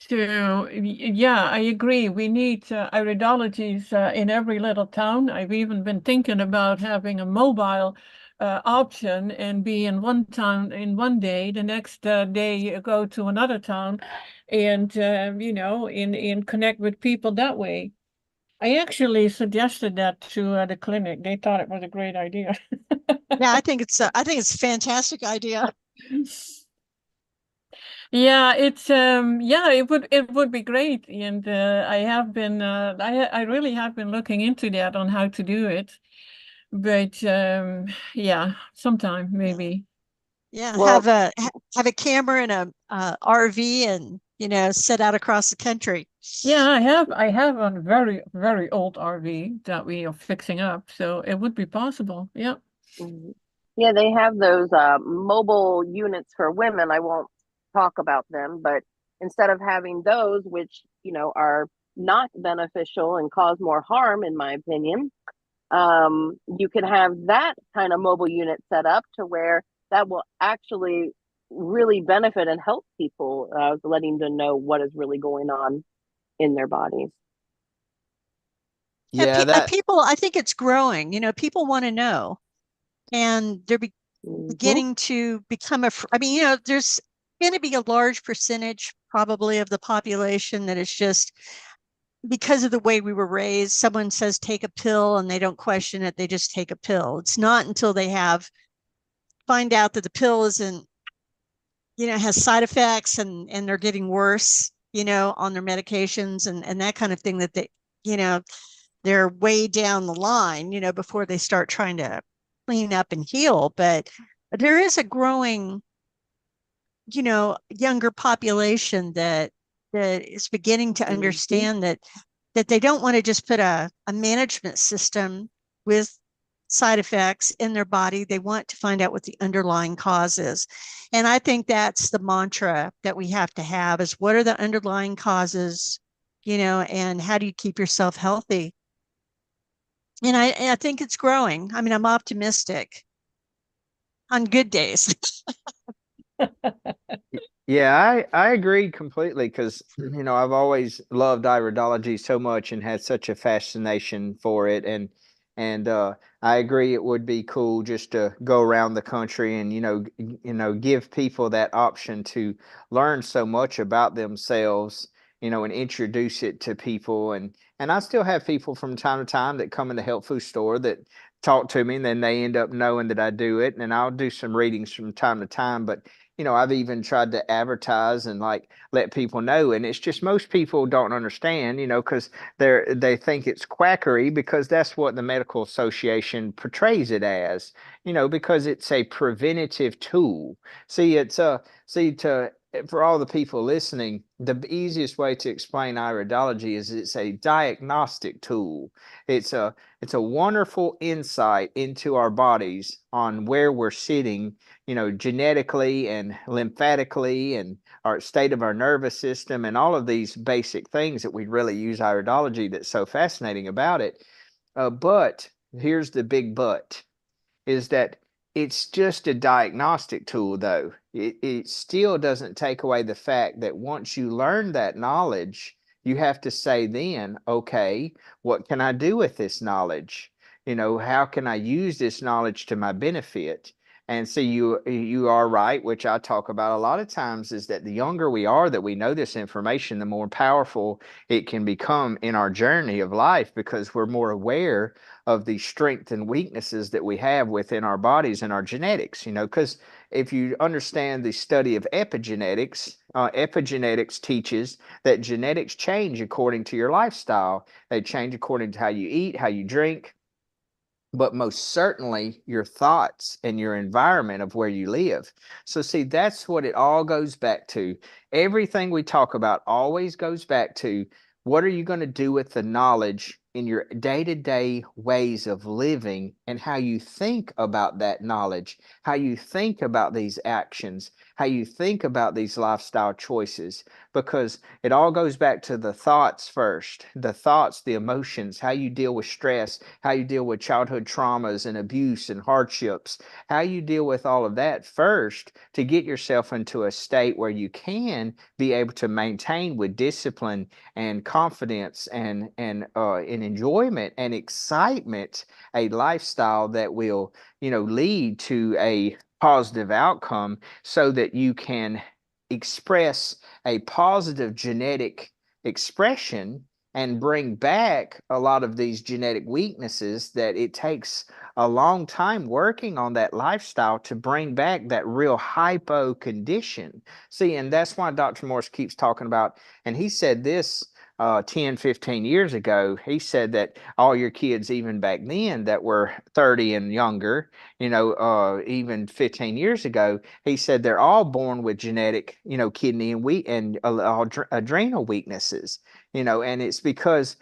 So yeah, I agree. We need iridologists in every little town. I've even been thinking about having a mobile option and be in one town in one day. The next day you go to another town, and in connect with people that way. I actually suggested that to the clinic. They thought it was a great idea. Yeah, I think it's a fantastic idea. Yeah, it would be great. And I have been I really have been looking into that on how to do it. But yeah, sometime Yeah. maybe. Yeah, Well, have a camera and a RV and set out across the country. Yeah, I have a very, very old RV that we are fixing up, so it would be possible. Yeah. mhm. Yeah, they have those mobile units for women. I won't talk about them, but instead of having those, which, are not beneficial and cause more harm, in my opinion, you can have that kind of mobile unit set up to where that will actually really benefit and help people, letting them know what is really going on in their bodies. Yeah, Yeah, that people, I think it's growing. People want to know, and they're Hmm. beginning to become I mean, there's going to be a large percentage probably of the population that is just because of the way we were raised. Someone says take a pill and they don't question it, they just take a pill. It's not until they find out that the pill isn't, has side effects and they're getting worse, on their medications and that kind of thing, that you know they're way down the line, before they start trying to clean up and heal. But there is a growing, younger population that is beginning to Hmm. understand that they don't want to just put a management system with side effects in their body. They want to find out what the underlying cause is. And I think that's the mantra that we have to have, is what are the underlying causes, and how do you keep yourself healthy? And I think it's growing. I mean, I'm optimistic on good days. Yeah, I agree completely because I've always loved iridology so much and had such a fascination for it, and I agree it would be cool just to go around the country and give people that option to learn so much about themselves, and introduce it to people. And I still have people from time to time that come in the health food store that talk to me, and then they end up knowing that I do it, and I'll do some readings from time to time, but I've even tried to advertise and like let people know, and it's just most people don't understand, because they think it's quackery because that's what the medical association portrays it as, because it's a preventative tool. See, it's see to for all the people listening, the easiest way to explain iridology is it's a diagnostic tool. It's a wonderful insight into our bodies on where we're sitting, genetically and lymphatically, and our state of our nervous system, and all of these basic things that we really use iridology that's so fascinating about it. But here's the big but, is that it's just a diagnostic tool, though. It still doesn't take away the fact that once you learn that knowledge, you have to say then, okay, what can I do with this knowledge? How can I use this knowledge to my benefit? And so you are right, which I talk about a lot of times, is that the younger we are that we know this information, the more powerful it can become in our journey of life, because we're more aware of the strengths and weaknesses that we have within our bodies and our genetics, because if you understand the study of epigenetics, epigenetics teaches that genetics change according to your lifestyle. They change according to how you eat, how you drink, but most certainly your thoughts and your environment of where you live. So, see, that's what it all goes back to. Everything we talk about always goes back to, what are you going to do with the knowledge in your day-to-day ways of living and how you think about that knowledge, how you think about these actions, how you think about these lifestyle choices, because it all goes back to the thoughts first, the thoughts, the emotions, how you deal with stress, how you deal with childhood traumas and abuse and hardships, how you deal with all of that first to get yourself into a state where you can be able to maintain with discipline and confidence and enjoyment and excitement a lifestyle that will, lead to a positive outcome, so that you can express a positive genetic expression and bring back a lot of these genetic weaknesses that it takes a long time working on that lifestyle to bring back that real hypo condition. See, and that's why Dr. Morse keeps talking about, and he said this 10, 15 years ago. He said that all your kids, even back then, that were 30 and younger, even 15 years ago, he said they're all born with genetic, kidney and adrenal weaknesses, and it's because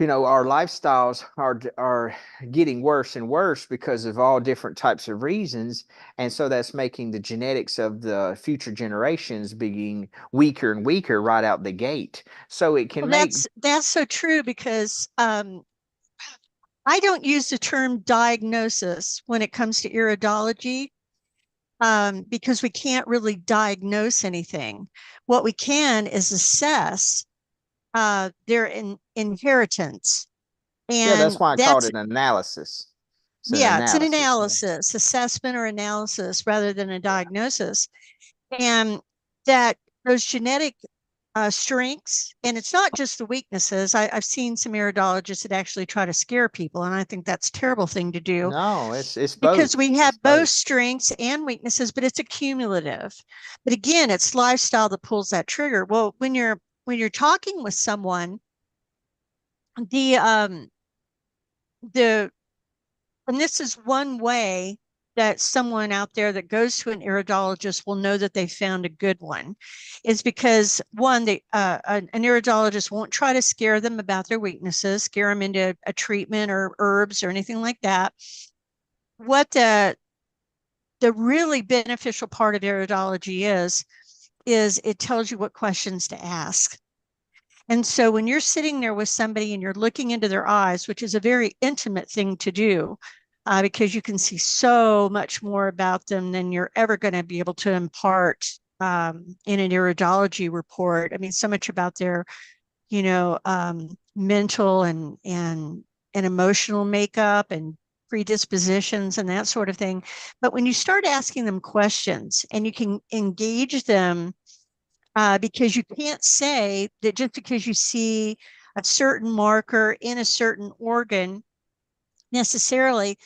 our lifestyles are getting worse and worse because of all different types of reasons, and so that's making the genetics of the future generations being weaker and weaker right out the gate. So it can make that's so true, because I don't use the term diagnosis when it comes to iridology, because we can't really diagnose anything. What we can is assess their inheritance. yeah, that's And why I called that's, it an analysis. It's an yeah, it's an analysis. analysis, assessment or analysis rather than a diagnosis. And that those genetic strengths, and it's not just the weaknesses. I've seen some iridologists that actually try to scare people, and I think that's a terrible thing to do, No, it's because both. we It's have both both. strengths and weaknesses, but it's accumulative. But again, it's lifestyle that pulls that trigger. Well, when you're talking with someone, the the and this is one way that someone out there that goes to an iridologist will know that they found a good one, is because one, an iridologist won't try to scare them about their weaknesses, scare them into a treatment or herbs or anything like that. What the really beneficial part of iridology is it tells you what questions to ask. And so when you're sitting there with somebody and you're looking into their eyes, which is a very intimate thing to do, because you can see so much more about them than you're ever going to be able to impart in an iridology report. I mean, so much about their, mental and emotional makeup and predispositions and that sort of thing. But when you start asking them questions and you can engage them, because you can't say that just because you see a certain marker in a certain organ necessarily,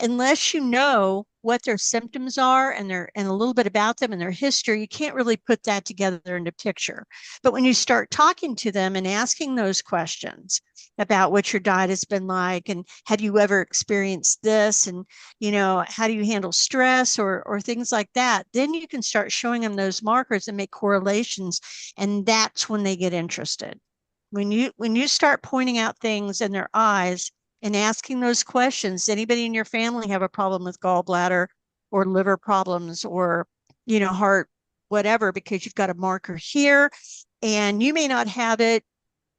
unless you know what their symptoms are and a little bit about them and their history, you can't really put that together in a picture. But when you start talking to them and asking those questions about what your diet has been like, and have you ever experienced this, and how do you handle stress or things like that, then you can start showing them those markers and make correlations, and that's when they get interested. When you start pointing out things in their eyes and asking those questions, anybody in your family have a problem with gallbladder or liver problems or, heart, whatever, because you've got a marker here and you may not have it,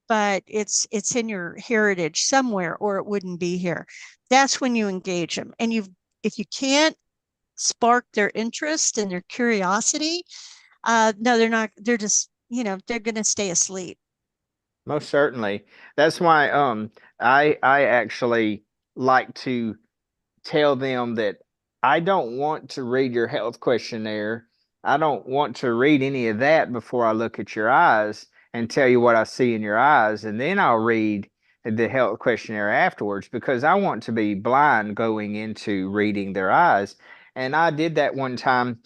but it's in your heritage somewhere, or it wouldn't be here. That's when you engage them. And if you can't spark their interest and their curiosity, no, they're not, they're just, they're going to stay asleep. Most certainly. That's why I actually like to tell them that I don't want to read your health questionnaire. I don't want to read any of that before I look at your eyes and tell you what I see in your eyes, and then I'll read the health questionnaire afterwards, because I want to be blind going into reading their eyes. And I did that one time.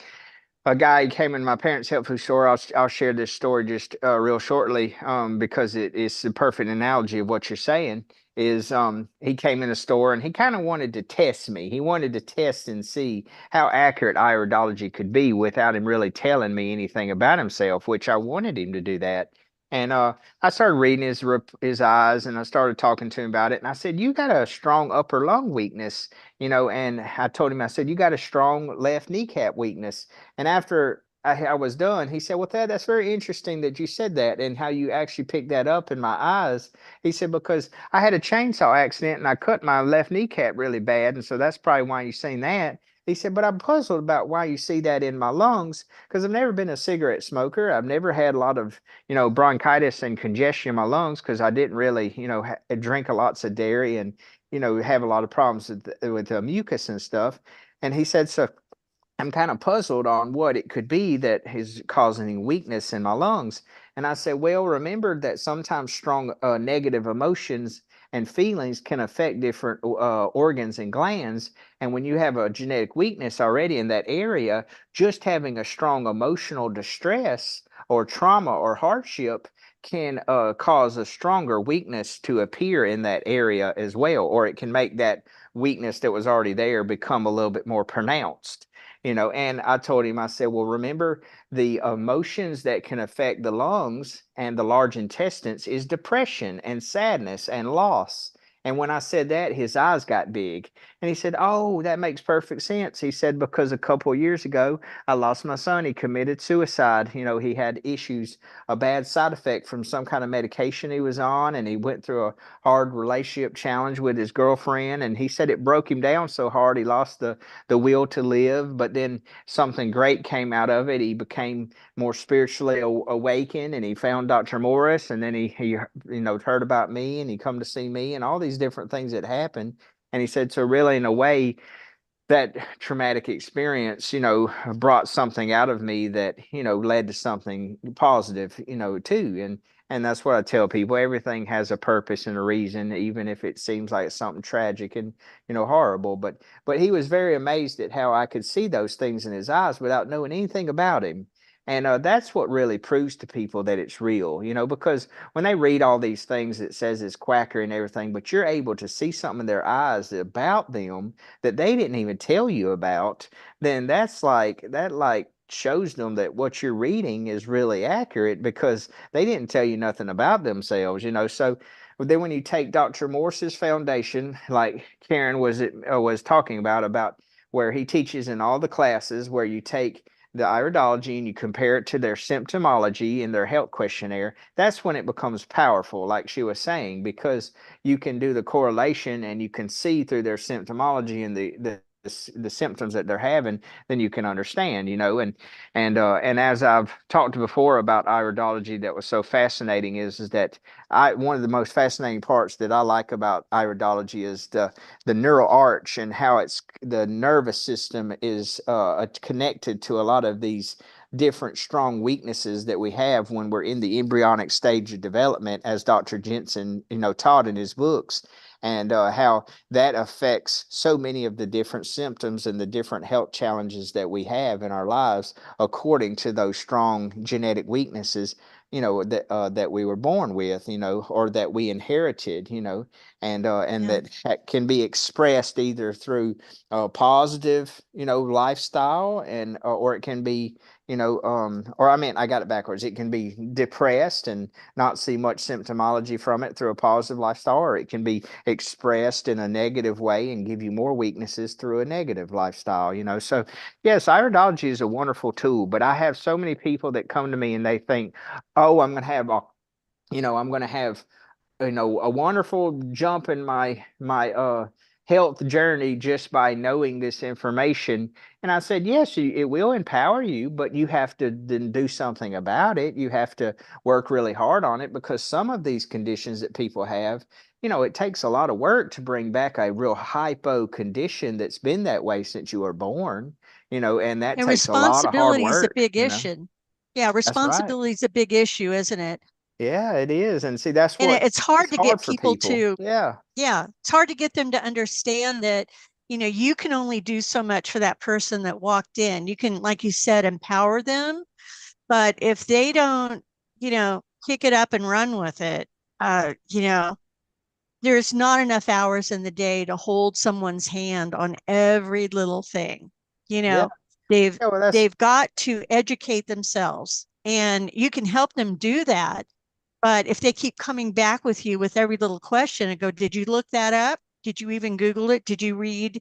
A guy came in my parents' health food store. I'll share this story just real shortly, because it is the perfect analogy of what you're saying. Is he came in the store and he kind of wanted to test me. He wanted to test and see how accurate iridology could be without him really telling me anything about himself, which I wanted him to do that. And I started reading his eyes, and I started talking to him about it. And I said, "You got a strong upper lung weakness, you know." And I told him, I said, "You got a strong left kneecap weakness." And after I was done, he said, "Well, Thad, that's very interesting that you said that, and how you actually picked that up in my eyes." He said, "Because I had a chainsaw accident and I cut my left kneecap really bad, and so that's probably why you seen that." He said, "But I'm puzzled about why you see that in my lungs, because I've never been a cigarette smoker. I've never had a lot of, bronchitis and congestion in my lungs, because I didn't really, drink a lots of dairy and, have a lot of problems with mucus and stuff." And he said, "So I'm kind of puzzled on what it could be that is causing weakness in my lungs." And I said, "Well, remember that sometimes strong negative emotions and feelings can affect different organs and glands. And when you have a genetic weakness already in that area, just having a strong emotional distress or trauma or hardship can cause a stronger weakness to appear in that area as well, or it can make that weakness that was already there become a little bit more pronounced." And I told him, I said, "Well, remember, the emotions that can affect the lungs and the large intestines is depression and sadness and loss." And when I said that, his eyes got big. And he said, "Oh, that makes perfect sense." He said, "Because a couple of years ago, I lost my son. He committed suicide. He had issues, a bad side effect from some kind of medication he was on, and he went through a hard relationship challenge with his girlfriend. And he said it broke him down so hard he lost the will to live. But then something great came out of it. He became more spiritually awakened, and he found Dr. Morse, and then he heard about me, and he come to see me, and all these different things that happened." And he said, "So really, in a way, that traumatic experience, brought something out of me that, led to something positive, too." And that's what I tell people. Everything has a purpose and a reason, even if it seems like it's something tragic and, horrible. But he was very amazed at how I could see those things in his eyes without knowing anything about him. And that's what really proves to people that it's real, because when they read all these things, it says it's quacker and everything, but you're able to see something in their eyes about them that they didn't even tell you about. Then that shows them that what you're reading is really accurate, because they didn't tell you nothing about themselves. So then when you take Dr. Morse's foundation, like Cairenn was talking about where he teaches in all the classes, where you take the iridology and you compare it to their symptomology in their health questionnaire, that's when it becomes powerful, like she was saying, because you can do the correlation and you can see through their symptomology and the symptoms that they're having. Then you can understand, and as I've talked before about iridology, that was so fascinating is that one of the most fascinating parts that I like about iridology is the neural arch, and how the nervous system is connected to a lot of these different strong weaknesses that we have when we're in the embryonic stage of development, as Dr. Jensen, taught in his books. And how that affects so many of the different symptoms and the different health challenges that we have in our lives, according to those strong genetic weaknesses, that we were born with, or that we inherited, and Yeah. that can be expressed either through a positive, lifestyle, and or it can be, or I mean, I got it backwards. It can be depressed and not see much symptomology from it through a positive lifestyle, or it can be expressed in a negative way and give you more weaknesses through a negative lifestyle. So yes, iridology is a wonderful tool, but I have so many people that come to me and they think, "Oh, I'm going to have, a wonderful jump in my health journey just by knowing this information." And I said, "Yes, it will empower you, but you have to then do something about it. You have to work really hard on it, because some of these conditions that people have, it takes a lot of work to bring back a real hypo condition that's been that way since you were born, and that And takes a lot of hard responsibility is a work." big issue. Yeah, That's right. responsibility is a big issue, isn't it? Yeah, it is. And see, that's And what it's hard it's to get hard for people people. to, Yeah. yeah, it's hard to get them to understand that, you can only do so much for that person that walked in. You can, like you said, empower them, but if they don't, kick it up and run with it, uh, you know, there's not enough hours in the day to hold someone's hand on every little thing. You Yeah. know, they've Yeah. Well, that's they've got to educate themselves, and you can help them do that. But if they keep coming back with you with every little question and go, did you look that up? Did you even Google it? Did you read,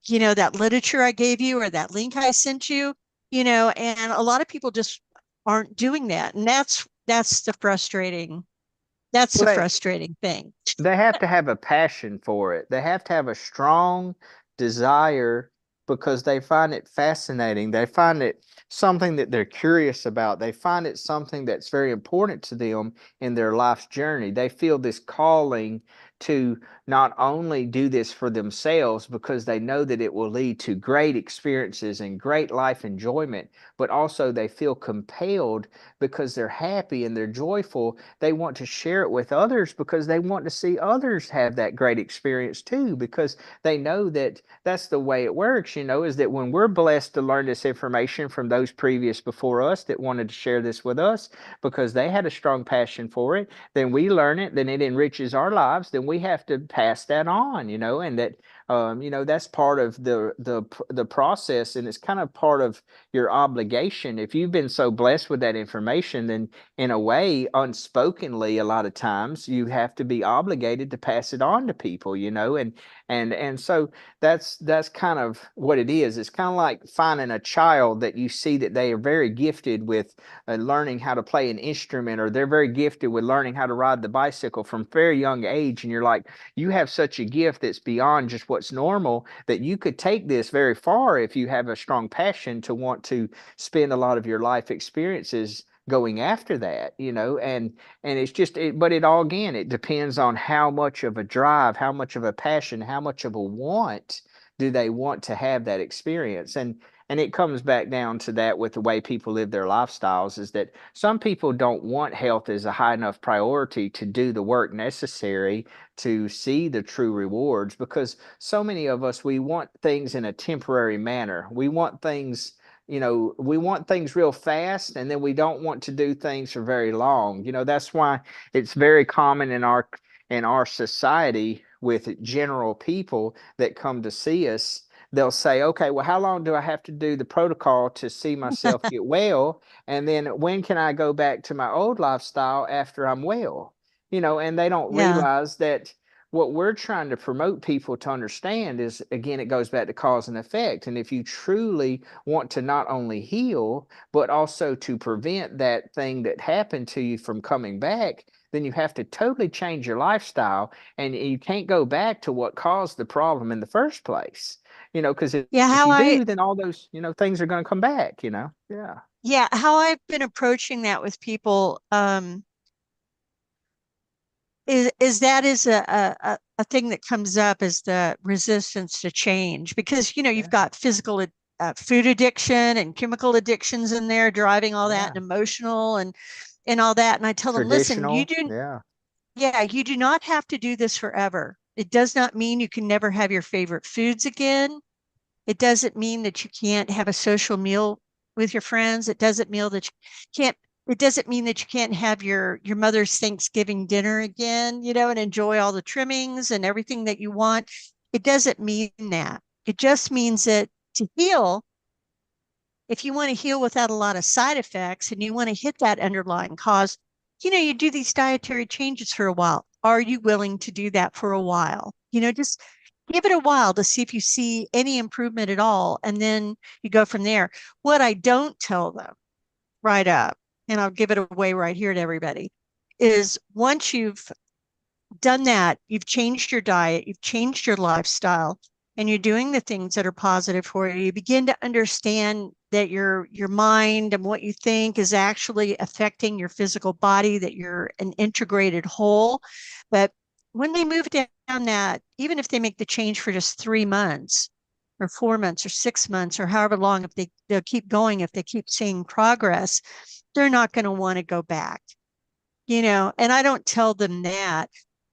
that literature I gave you or that link I sent you? And a lot of people just aren't doing that. And that's the frustrating Well, thing. they have to have a passion for it. They have to have a strong desire because they find it fascinating. They find it something that they're curious about. They find it something that's very important to them in their life's journey. They feel this calling to not only do this for themselves because they know that it will lead to great experiences and great life enjoyment, but also they feel compelled because they're happy and they're joyful. They want to share it with others because they want to see others have that great experience too, because they know that that's the way it works, is that when we're blessed to learn this information from those previous before us that wanted to share this with us because they had a strong passion for it, then we learn it, then it enriches our lives, then we have to pass that on, and that that's part of the process, and it's kind of part of your obligation. If you've been so blessed with that information, then in a way, unspokenly, a lot of times you have to be obligated to pass it on to people, and so that's kind of what it is. It's kind of like finding a child that you see that they are very gifted with learning how to play an instrument, or they're very gifted with learning how to ride the bicycle from very young age, and you're like, you have such a gift that's beyond just what's normal, that you could take this very far if you have a strong passion to want to spend a lot of your life experiences going after that, and it's just but it all, again, it depends on how much of a drive, how much of a passion, how much of a want do they want to have that experience. And it comes back down to that with the way people live their lifestyles, is that some people don't want health as a high enough priority to do the work necessary to see the true rewards, because so many of us, we want things in a temporary manner. We want things real fast, and then we don't want to do things for very long. That's why it's very common in our society with general people that come to see us. They'll say, okay, well, how long do I have to do the protocol to see myself get well? And then when can I go back to my old lifestyle after I'm well? And they don't Yeah. realize that what we're trying to promote people to understand is, again, it goes back to cause and effect. And if you truly want to not only heal, but also to prevent that thing that happened to you from coming back, then you have to totally change your lifestyle, and you can't go back to what caused the problem in the first place. Because if Yeah. you do, then all those, things are going to come back, Yeah. Yeah, how I've been approaching that with people, is that is a thing that comes up, is the resistance to change, because you've Yeah. got physical food addiction and chemical addictions in there driving all that, Yeah. and emotional and all that. And I tell them, listen, Traditional. Yeah. you do not have to do this forever. It does not mean you can never have your favorite foods again. It doesn't mean that you can't have a social meal with your friends. It doesn't mean that you can't. It doesn't mean that you can't have your mother's Thanksgiving dinner again, and enjoy all the trimmings and everything that you want. It doesn't mean that. It just means that to heal, if you want to heal without a lot of side effects and you want to hit that underlying cause, you do these dietary changes for a while. Are you willing to do that for a while? Just give it a while to see if you see any improvement at all. And then you go from there. What I don't tell them right up, and I'll give it away right here to everybody, is once you've done that, you've changed your diet, you've changed your lifestyle, and you're doing the things that are positive for you, you begin to understand that your mind and what you think is actually affecting your physical body, that you're an integrated whole. But when they move down that, even if they make the change for just 3 months or 4 months or 6 months or however long, if they'll keep going, if they keep seeing progress, they're not going to want to go back. And I don't tell them that.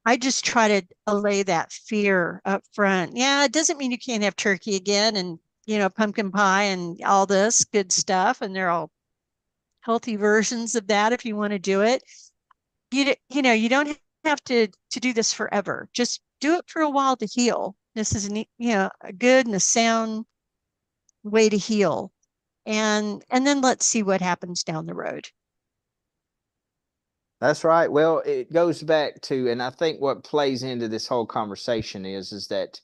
I just try to allay that fear up front. Yeah, it doesn't mean you can't have turkey again and, pumpkin pie and all this good stuff. And they're all healthy versions of that if you want to do it. You don't have to do this forever. Just do it for a while to heal. This is a good and a sound way to heal. And then let's see what happens down the road. That's right. Well, it goes back to, and I think what plays into this whole conversation is that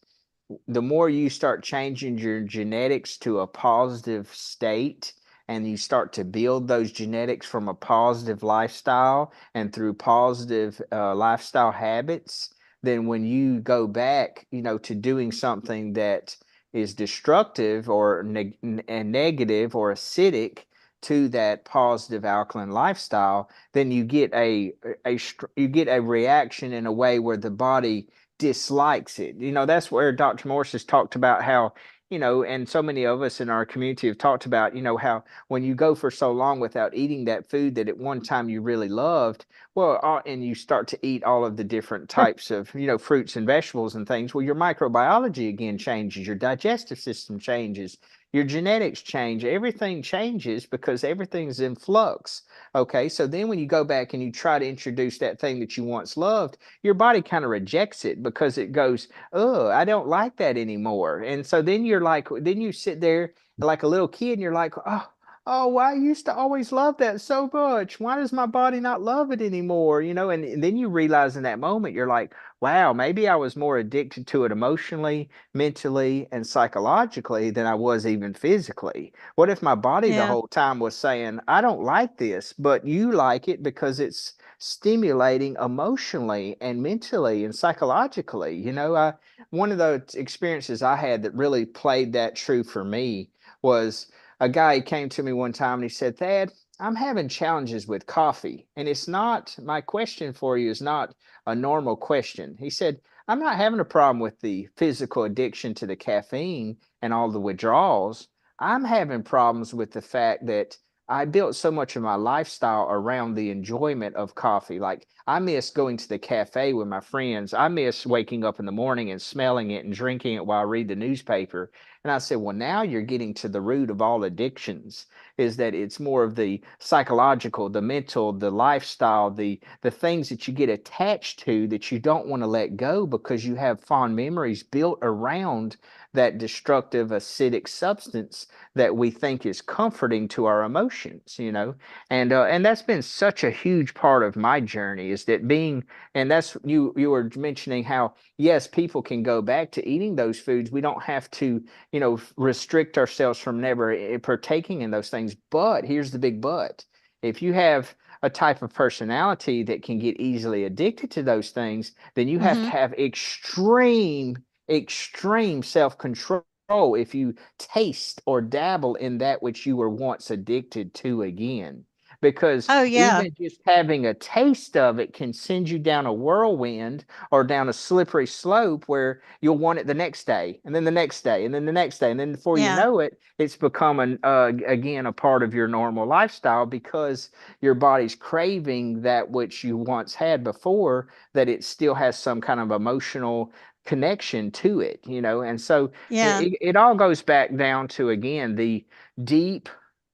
the more you start changing your genetics to a positive state and you start to build those genetics from a positive lifestyle and through positive lifestyle habits, then when you go back, to doing something that is destructive or negative or acidic to that positive alkaline lifestyle, then you get you get a reaction in a way where the body dislikes it. That's where Dr. Morse has talked about how, and so many of us in our community have talked about, how when you go for so long without eating that food that at one time you really loved, well, and you start to eat all of the different types of, fruits and vegetables and things, well, your microbiology again changes, your digestive system changes, your genetics change, everything changes because everything's in flux. Okay, so then when you go back and you try to introduce that thing that you once loved, your body kind of rejects it because it goes, oh, I don't like that anymore. And so then you're like, then you sit there like a little kid and you're like, oh, well, I used to always love that so much. Why does my body not love it anymore? And then you realize in that moment, you're like, wow, maybe I was more addicted to it emotionally, mentally, and psychologically than I was even physically. What if my body the Yeah. whole time was saying, I don't like this, but you like it because it's stimulating emotionally and mentally and psychologically? One of those experiences I had that really played that true for me was a guy came to me one time and he said, Thad, I'm having challenges with coffee. And it's not, my question for you is not a normal question. He said, I'm not having a problem with the physical addiction to the caffeine and all the withdrawals. I'm having problems with the fact that I built so much of my lifestyle around the enjoyment of coffee. Like I miss going to the cafe with my friends. I miss waking up in the morning and smelling it and drinking it while I read the newspaper. And I said, well, now you're getting to the root of all addictions, is that it's more of the psychological, the mental, the lifestyle, the things that you get attached to that you don't want to let go because you have fond memories built around that destructive acidic substance that we think is comforting to our emotions, and that's been such a huge part of my journey, is that being, and that's you were mentioning how yes, people can go back to eating those foods. We don't have to, restrict ourselves from never partaking in those things. But here's the big but: if you have a type of personality that can get easily addicted to those things, then you have to have extreme self-control if you taste or dabble in that which you were once addicted to again. Because Oh, yeah. even just having a taste of it can send you down a whirlwind or down a slippery slope where you'll want it the next day, and then the next day, and then the next day. And then before you Yeah. know it, it's become again, a part of your normal lifestyle because your body's craving that which you once had before, that it still has some kind of emotional connection to it, and so Yeah. it all goes back down to, again, the deep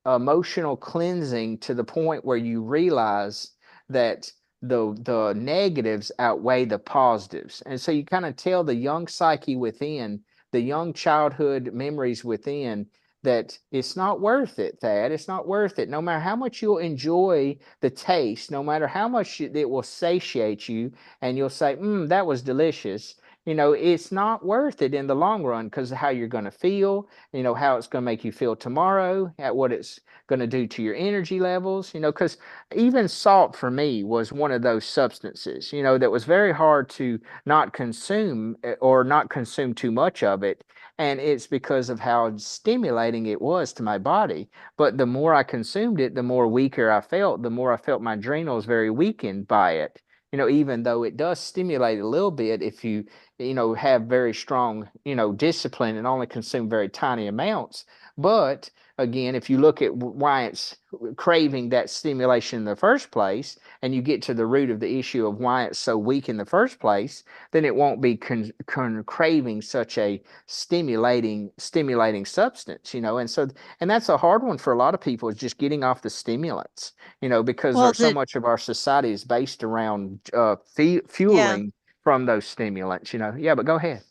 emotional cleansing to the point where you realize that the negatives outweigh the positives. And so you kind of tell the young psyche within, the young childhood memories within, that it's not worth it, Thad. It's not worth it. No matter how much you'll enjoy the taste, no matter how much it will satiate you, and you'll say, that was delicious. It's not worth it in the long run because of how you're going to feel, how it's going to make you feel tomorrow, at what it's going to do to your energy levels, because even salt for me was one of those substances, that was very hard to not consume, or not consume too much of it. And it's because of how stimulating it was to my body. But the more I consumed it, the more weaker I felt, the more I felt my adrenals very weakened by it. Even though it does stimulate a little bit if you, have very strong, discipline and only consume very tiny amounts. But again, if you look at why it's craving that stimulation in the first place, and you get to the root of the issue of why it's so weak in the first place, then it won't be craving such a stimulating substance, and that's a hard one for a lot of people, is just getting off the stimulants, because Well, so much of our society is based around yeah, fueling from those stimulants. Yeah, but go ahead.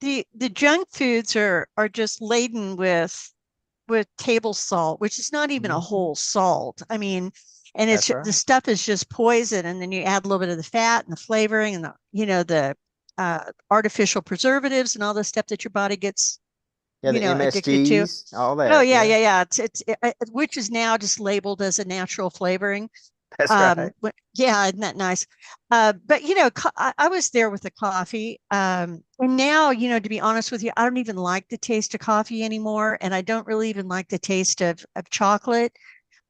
the junk foods are just laden with table salt, which is not even a Mhm. whole salt. I mean, And That's the right. stuff is just poison. And then you add a little bit of the fat and the flavoring and the artificial preservatives and all the stuff that your body gets, Yeah, the addicted to. MSGs, all Oh that. yeah, Yeah, yeah, yeah. Which is now just labeled as a natural flavoring. that's right. Yeah, isn't that nice? But I was there with the coffee. And now, to be honest with you, I don't even like the taste of coffee anymore, and I don't really even like the taste of chocolate.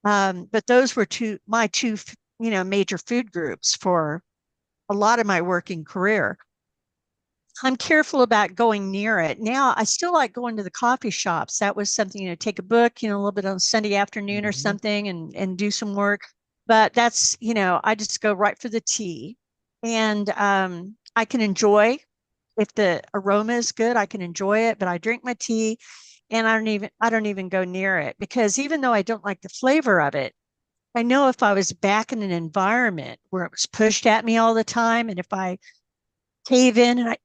But those were my two, major food groups for a lot of my working career. I'm careful about going near it. Now, I still like going to the coffee shops. That was something, take a book, a little bit on Sunday afternoon or Mhm. something and do some work. But that's, I just go right for the tea. And I can enjoy, if the aroma is good, I can enjoy it, but I drink my tea and I don't even go near it, because even though I don't like the flavor of it, I know if I was back in an environment where it was pushed at me all the time, and if I cave in and I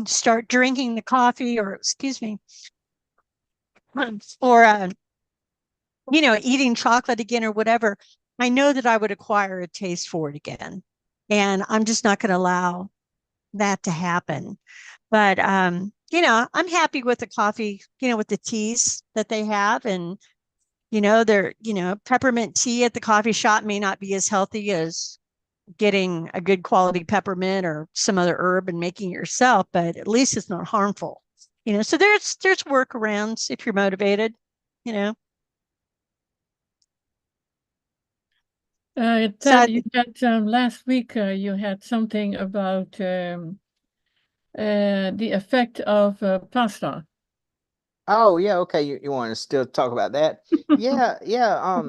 start drinking the coffee, or excuse me, or eating chocolate again or whatever, I know that I would acquire a taste for it again, and I'm just not going to allow that to happen. But I'm happy with the coffee, with the teas that they have. And they're, peppermint tea at the coffee shop may not be as healthy as getting a good quality peppermint or some other herb and making it yourself, but at least it's not harmful. So there's workarounds if you're motivated, you know. So You had last week. You had something about the effect of pasta. Oh yeah, okay. You want to still talk about that? Yeah, yeah.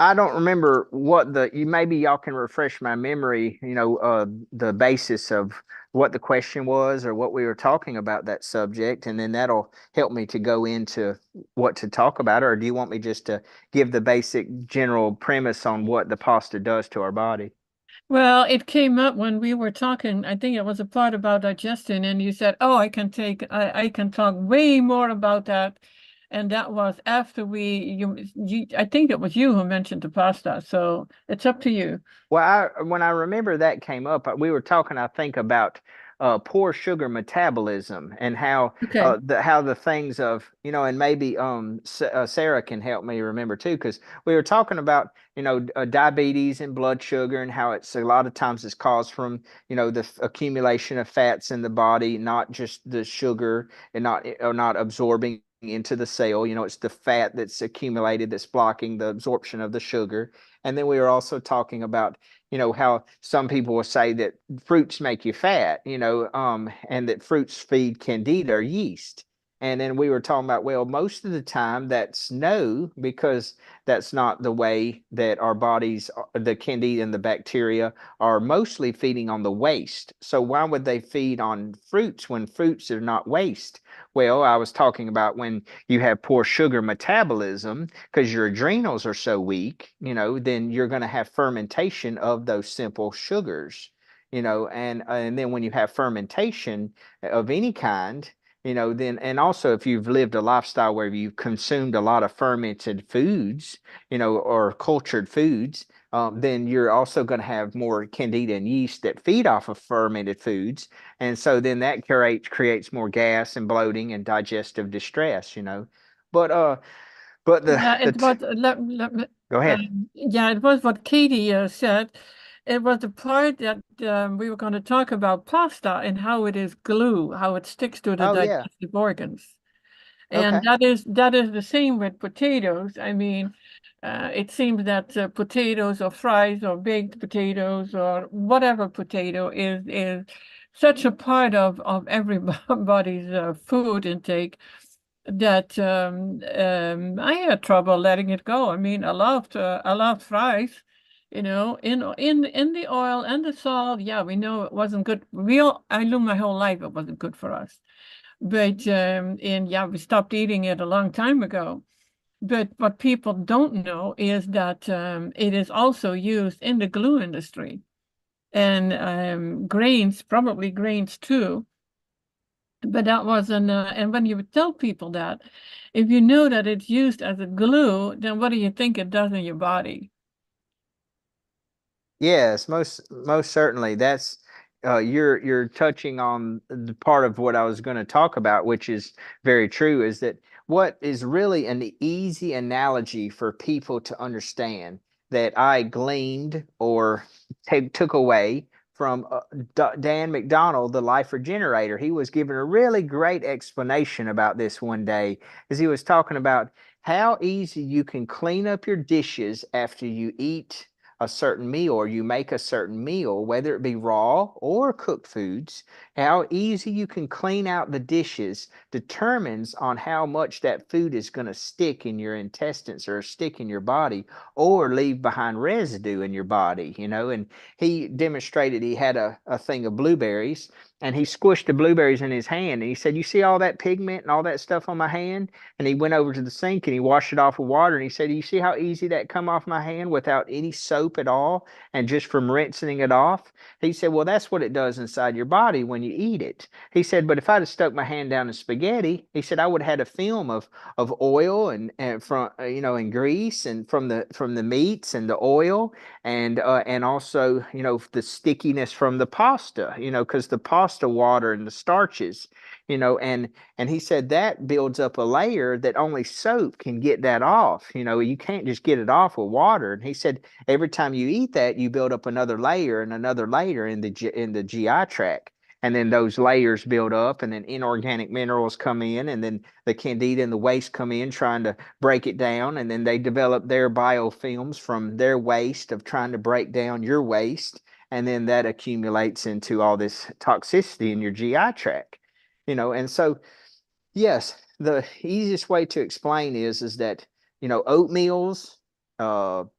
I don't remember what maybe y'all can refresh my memory, the basis of what the question was or what we were talking about that subject, and then that'll help me to go into what to talk about. Or do you want me just to give the basic general premise on what the pasta does to our body? Well, it came up when we were talking. I think it was a part about digestion, and you said, "Oh, I can talk way more about that." And that was after I think it was you who mentioned the pasta. So it's up to you. Well, when I remember that came up, we were talking, I think, about poor sugar metabolism and how Okay. the things of, and maybe Sarah can help me remember too, because we were talking about, diabetes and blood sugar, and how it's a lot of times it's caused from, the accumulation of fats in the body, not just the sugar, and not absorbing into the cell. It's the fat that's accumulated that's blocking the absorption of the sugar. And then we were also talking about, how some people will say that fruits make you fat, and that fruits feed candida or yeast. And then we were talking about, well, most of the time that's no, because that's not the way that our bodies, the candida and the bacteria, are mostly feeding on the waste. So why would they feed on fruits when fruits are not waste? Well, I was talking about when you have poor sugar metabolism because your adrenals are so weak, then you're going to have fermentation of those simple sugars, and then when you have fermentation of any kind, then, and also if you've lived a lifestyle where you've consumed a lot of fermented foods, or cultured foods, then you're also going to have more candida and yeast that feed off of fermented foods. And so then that creates more gas and bloating and digestive distress, But but Yeah, the it was. go ahead. Yeah, it was what Katie said. It was the part that we were going to talk about pasta and how it is glue, how it sticks to the Oh yeah. digestive organs. And Okay. that is the same with potatoes. I mean, it seems that potatoes or fries or baked potatoes or whatever potato is such a part of everybody's food intake that I had trouble letting it go. I mean, I loved fries, in the oil and the salt. Yeah, we know it wasn't good. I knew my whole life it wasn't good for us. But and yeah, we stopped eating it a long time ago. But what people don't know is that it is also used in the glue industry and grains, probably grains too. But that wasn't, and when you would tell people that, if you know that it's used as a glue, then what do you think it does in your body? Yes, most certainly. That's you're touching on the part of what I was going to talk about, which is very true, is that what is really an easy analogy for people to understand that I gleaned or took away from Dan McDonald, the Life Regenerator. He was giving a really great explanation about this one day, as he was talking about how easy you can clean up your dishes after you eat a certain meal or you make a certain meal, whether it be raw or cooked foods. How easy you can clean out the dishes determines on how much that food is going to stick in your intestines or stick in your body or leave behind residue in your body, and he demonstrated, he had a thing of blueberries, and he squished the blueberries in his hand, and he said, you see all that pigment and all that stuff on my hand? And he went over to the sink and he washed it off with water, and he said, you see how easy that come off my hand without any soap at all, and just from rinsing it off? He said, well, that's what it does inside your body when you eat it. He said, but if I'd have stuck my hand down in spaghetti, he said, I would have had a film of oil and from and grease, and from the meats and the oil, and also the stickiness from the pasta, because the pasta water and the starches, and he said that builds up a layer that only soap can get that off. You can't just get it off with water. And he said every time you eat that, you build up another layer and another layer in the GI tract. And then those layers build up, and then inorganic minerals come in, and then the candida and the waste come in trying to break it down. And then they develop their biofilms from their waste of trying to break down your waste. And then that accumulates into all this toxicity in your GI tract. And so yes, the easiest way to explain is that oatmeals,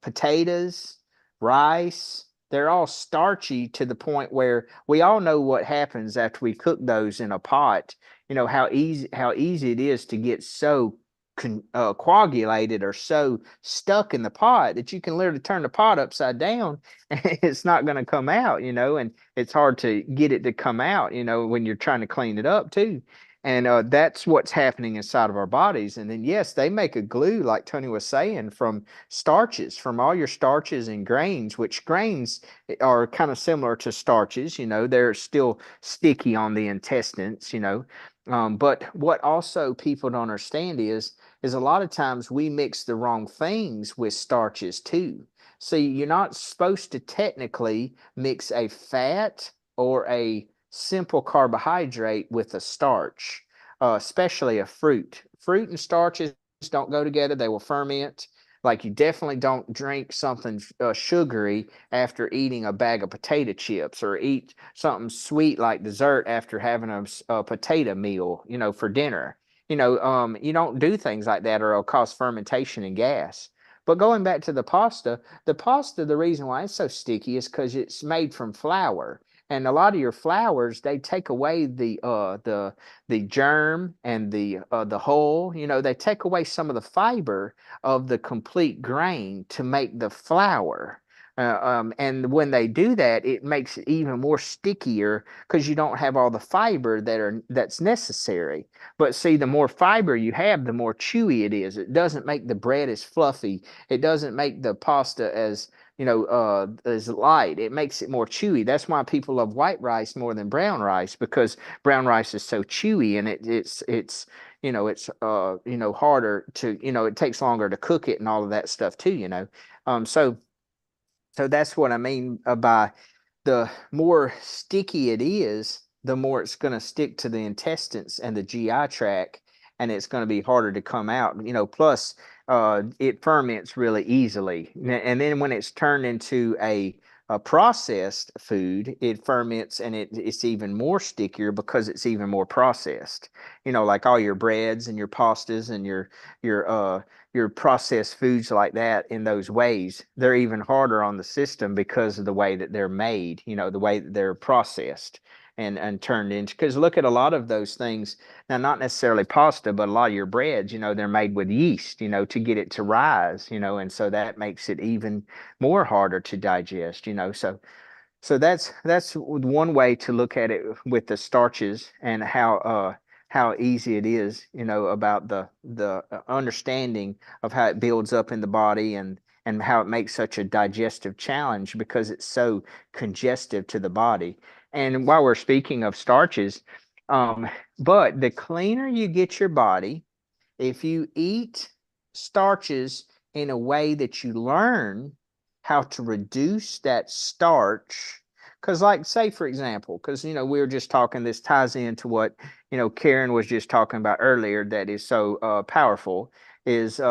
potatoes, rice, they're all starchy to the point where we all know what happens after we cook those in a pot. How easy it is to get so coagulated or so stuck in the pot that you can literally turn the pot upside down and it's not going to come out. And it's hard to get it to come out. When you're trying to clean it up too. And that's what's happening inside of our bodies. And then, yes, they make a glue, like Toni was saying, from starches, from all your starches and grains, which grains are kind of similar to starches. They're still sticky on the intestines. But what also people don't understand is a lot of times we mix the wrong things with starches too. See, you're not supposed to technically mix a fat or a simple carbohydrate with a starch, especially a fruit. Fruit and starches don't go together. They will ferment. Like you definitely don't drink something sugary after eating a bag of potato chips, or eat something sweet like dessert after having a potato meal, for dinner. You don't do things like that or it'll cause fermentation and gas. But going back to the reason why it's so sticky is because it's made from flour, and a lot of your flours, they take away the germ and the hull. They take away some of the fiber of the complete grain to make the flour. And when they do that, it makes it even more stickier because you don't have all the fiber that's necessary. But see, the more fiber you have, the more chewy it is. It doesn't make the bread as fluffy. It doesn't make the pasta as light. It makes it more chewy. That's why people love white rice more than brown rice, because brown rice is so chewy, and it's harder to, it takes longer to cook it and all of that stuff too. So that's what I mean by the more sticky it is, the more it's going to stick to the intestines and the GI tract, and it's going to be harder to come out. Plus, it ferments really easily. And then when it's turned into a processed food, it ferments, and it's even more stickier because it's even more processed. Like all your breads and your pastas and your processed foods like that, in those ways, they're even harder on the system because of the way that they're made, the way that they're processed and turned into. Because look at a lot of those things now, not necessarily pasta, but a lot of your breads, they're made with yeast, to get it to rise, and so that makes it even more harder to digest. So that's one way to look at it with the starches, and how easy it is, about the understanding of how it builds up in the body, and and how it makes such a digestive challenge because it's so congestive to the body. And while we're speaking of starches, but the cleaner you get your body, if you eat starches in a way that you learn how to reduce that starch, because like say for example, because we were just talking, this ties into what Cairenn was just talking about earlier, that is so powerful, is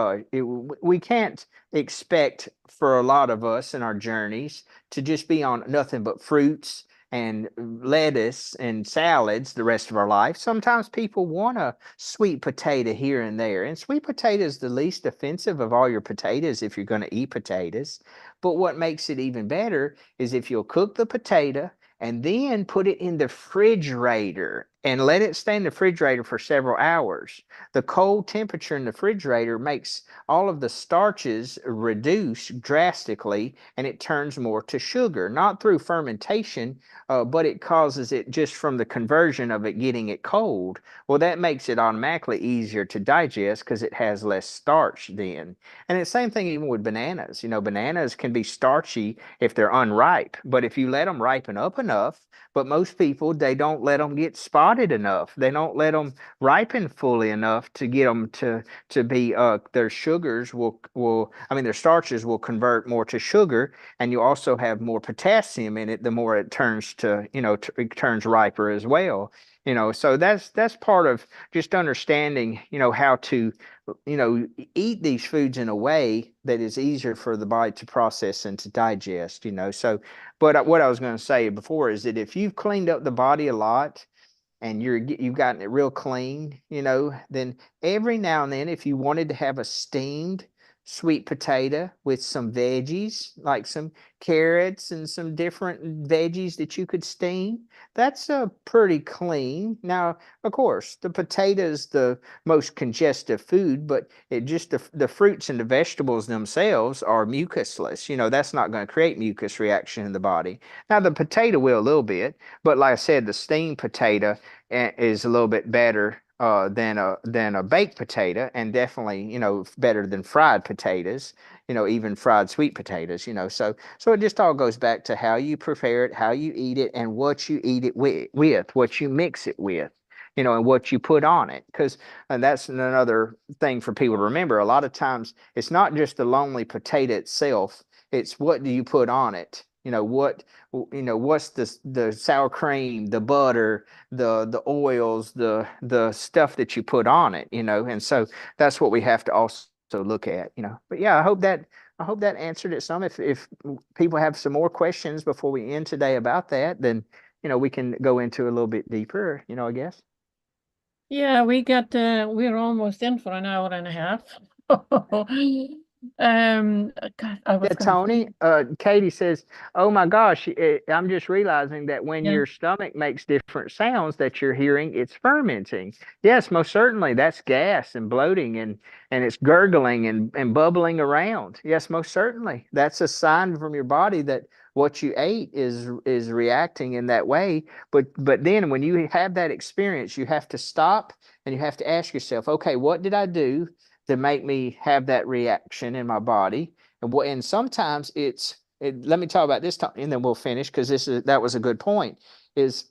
we can't expect for a lot of us in our journeys to just be on nothing but fruits and lettuce and salads the rest of our life. Sometimes people want a sweet potato here and there. And sweet potato is the least offensive of all your potatoes if you're going to eat potatoes. But what makes it even better is if you'll cook the potato and then put it in the refrigerator and let it stay in the refrigerator for several hours. The cold temperature in the refrigerator makes all of the starches reduce drastically, and it turns more to sugar, not through fermentation, but it causes it just from the conversion of it getting it cold. Well, that makes it automatically easier to digest because it has less starch then. And it's the same thing even with bananas. Bananas can be starchy if they're unripe, but if you let them ripen up enough, but most people, they don't let them get spotted enough. They don't let them ripen fully enough to get them to be their sugars their starches will convert more to sugar, and you also have more potassium in it the more it turns to it turns riper as well. So that's part of just understanding how to eat these foods in a way that is easier for the body to process and to digest. So but what I was going to say before is that if you've cleaned up the body a lot and you've gotten it real clean, then every now and then, if you wanted to have a steamed sweet potato with some veggies, like some carrots and some different veggies that you could steam, that's pretty clean. Now, of course, the potato is the most congestive food, but it just the fruits and the vegetables themselves are mucusless. That's not going to create mucus reaction in the body. Now, the potato will a little bit, but like I said, the steamed potato is a little bit better than a baked potato, and definitely better than fried potatoes. Even fried sweet potatoes. So it just all goes back to how you prepare it, how you eat it, and what you eat it with what you mix it with. And what you put on it. And that's another thing for people to remember. A lot of times it's not just the lonely potato itself, it's what do you put on it. What's the sour cream, the butter, the oils, the stuff that you put on it, and so that's what we have to also look at. But yeah, I hope that answered it some. If people have some more questions before we end today about that, then we can go into a little bit deeper, I guess. Yeah, we're almost in for an hour and a half. God, I was Yeah, gonna Tony, Katie says, "Oh my gosh, I'm just realizing that when Yeah. your stomach makes different sounds that you're hearing, it's fermenting." Yes, most certainly. That's gas and bloating and it's gurgling and bubbling around. Yes, most certainly. That's a sign from your body that what you ate is reacting in that way. But then when you have that experience, you have to stop and you have to ask yourself, okay, what did I do to make me have that reaction in my body? And sometimes let me talk about this time and then we'll finish, because that was a good point. Is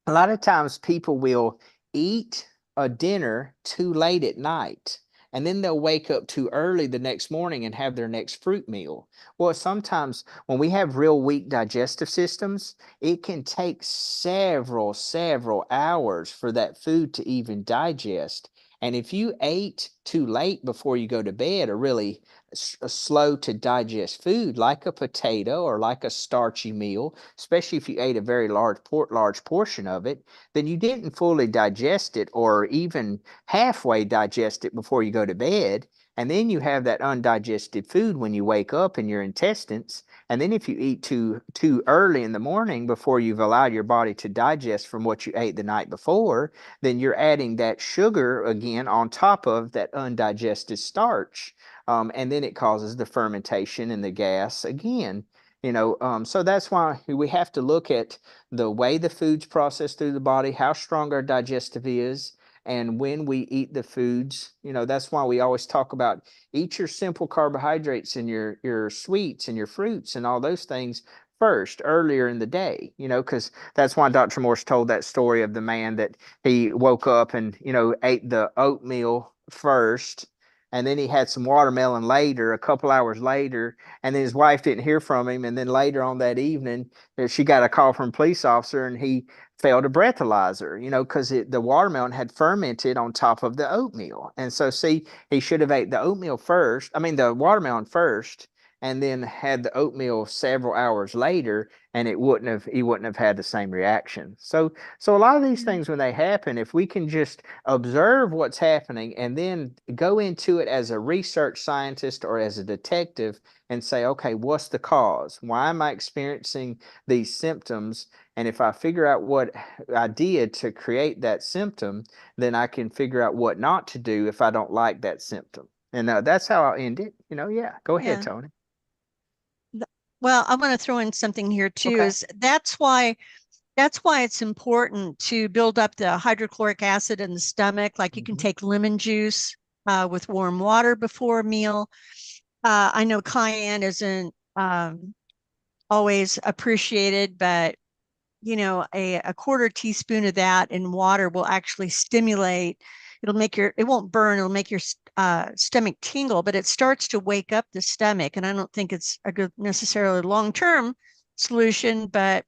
a lot of times people will eat a dinner too late at night, and then they'll wake up too early the next morning and have their next fruit meal. Well, sometimes when we have real weak digestive systems, it can take several hours for that food to even digest. And if you ate too late before you go to bed, a really slow to digest food like a potato or like a starchy meal, especially if you ate a very large portion of it, then you didn't fully digest it or even halfway digest it before you go to bed. And then you have that undigested food when you wake up in your intestines. And then if you eat too early in the morning before you've allowed your body to digest from what you ate the night before, then you're adding that sugar again on top of that undigested starch. And then it causes the fermentation and the gas again. So that's why we have to look at the way the food's processed through the body, how strong our digestive is, And when we eat the foods, that's why we always talk about eat your simple carbohydrates and your sweets and your fruits and all those things first earlier in the day, because that's why Dr. Morse told that story of the man that he woke up and, ate the oatmeal first. And then he had some watermelon later, a couple hours later, and then his wife didn't hear from him. And then later on that evening, she got a call from a police officer, and he failed a breathalyzer, because the watermelon had fermented on top of the oatmeal. And so, see, he should have ate the the watermelon first, and then had the oatmeal several hours later, and he wouldn't have had the same reaction. So a lot of these things, when they happen, if we can just observe what's happening and then go into it as a research scientist or as a detective and say, okay, what's the cause? Why am I experiencing these symptoms? And if I figure out what I did to create that symptom, then I can figure out what not to do if I don't like that symptom. And that's how I'll end it. Yeah, go ahead, Toni. Well, I want to throw in something here too. Okay. Is that's why it's important to build up the hydrochloric acid in the stomach. Like you can take lemon juice with warm water before a meal. I know cayenne isn't always appreciated, but a quarter teaspoon of that in water will actually stimulate. It won't burn, it'll make your stomach tingle, but it starts to wake up the stomach. And I don't think it's a good necessarily long-term solution, but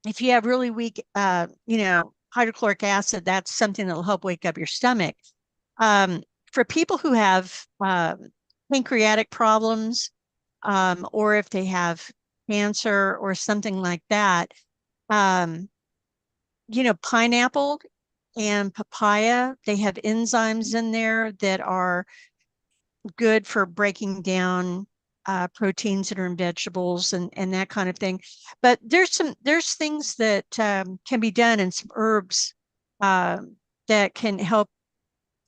if you have really weak, hydrochloric acid, that's something that'll help wake up your stomach. For people who have pancreatic problems, or if they have cancer or something like that, pineapple and papaya, they have enzymes in there that are good for breaking down proteins that are in vegetables and that kind of thing. But there's things that can be done, and some herbs that can help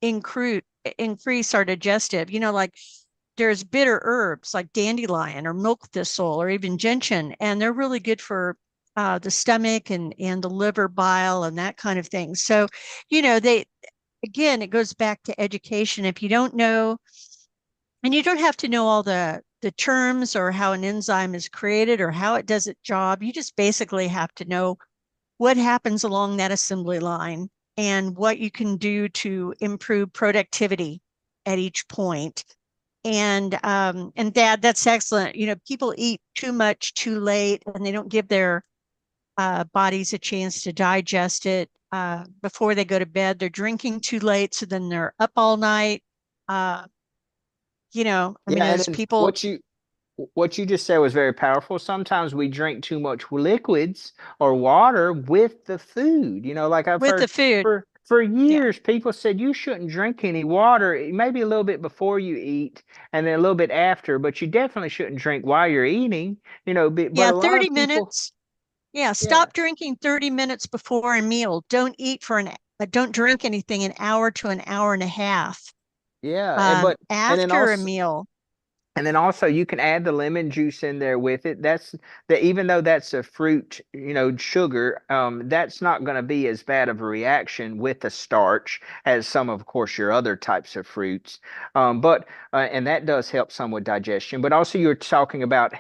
increase our digestive. Like there's bitter herbs like dandelion or milk thistle or even gentian, and they're really good for the stomach and the liver, bile, and that kind of thing. So, it goes back to education. If you don't know, and you don't have to know all the terms or how an enzyme is created or how it does its job, you just basically have to know what happens along that assembly line and what you can do to improve productivity at each point. And Dad, that's excellent. People eat too much too late, and they don't give their bodies a chance to digest it before they go to bed. They're drinking too late, so then they're up all night. As people. What you just said was very powerful. Sometimes we drink too much liquids or water with the food. Like I've with heard the food for years, people said you shouldn't drink any water, maybe a little bit before you eat and then a little bit after, but you definitely shouldn't drink while you're eating. But a lot 30 of people, minutes. Stop drinking 30 minutes before a meal. Don't drink anything an hour to an hour and a half. and then After a meal. And then also you can add the lemon juice in there with it. Even though that's a fruit, sugar, that's not going to be as bad of a reaction with the starch as some of course, your other types of fruits. And that does help some with digestion. But also you're talking about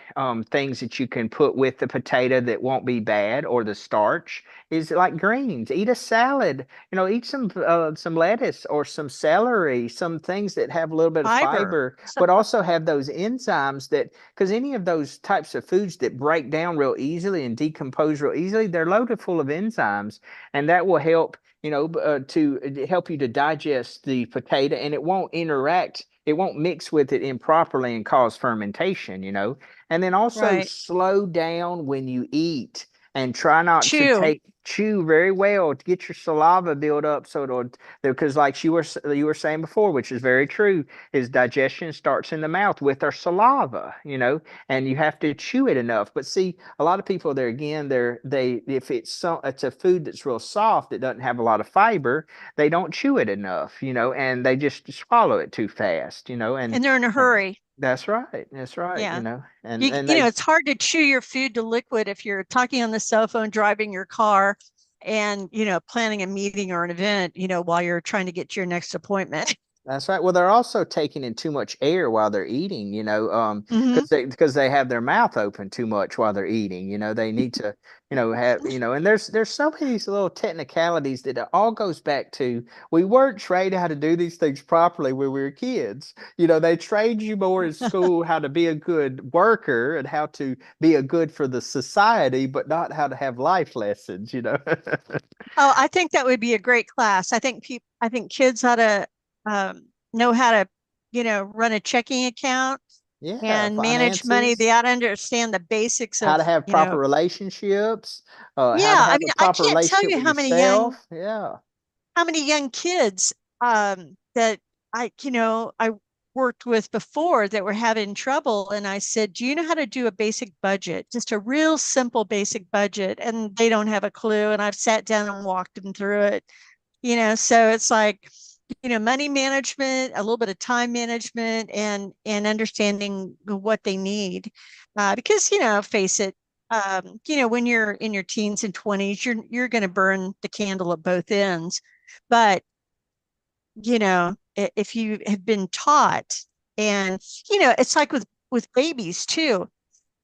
things that you can put with the potato that won't be bad, or the starch is like greens. Eat a salad, eat some lettuce or some celery, some things that have a little bit of fiber, but also have those enzymes because any of those types of foods that break down real easily and decompose real easily, they're loaded full of enzymes, and that will help, to help you to digest the potato, and it won't mix with it improperly and cause fermentation, and then also slow down when you eat and try not to chew very well to get your saliva build up, because like you were saying before, which is very true, is digestion starts in the mouth with our saliva, and you have to chew it enough. But see, a lot of people if it's a food that's real soft, it doesn't have a lot of fiber, they don't chew it enough, and they just swallow it too fast, and they're in a hurry. That's right. Yeah. And it's hard to chew your food to liquid if you're talking on the cell phone, driving your car, and, planning a meeting or an event, while you're trying to get to your next appointment. That's right. Well, they're also taking in too much air while they're eating, Mhm. because they have their mouth open too much while they're eating. They need to, have, and there's so many these little technicalities that it all goes back to we weren't trained how to do these things properly when we were kids. They trained you more in school how to be a good worker and how to be a good for the society, but not how to have life lessons. Oh, I think that would be a great class. I think kids ought to know how to, run a checking account Yeah, and manage money. They finances. ought to understand the basics How of, to have proper relationships, how to yeah. I have mean, a I proper can't tell relationship you with yourself. Yeah. how many young kids that I worked with before that were having trouble. And I said, do you know how to do a basic budget? Just a real simple basic budget. And they don't have a clue. And I've sat down and walked them through it. So it's like, money management, a little bit of time management, and understanding what they need. Because, face it, when you're in your teens and 20s, you're going to burn the candle at both ends. But, if you have been taught, and, it's like with babies too.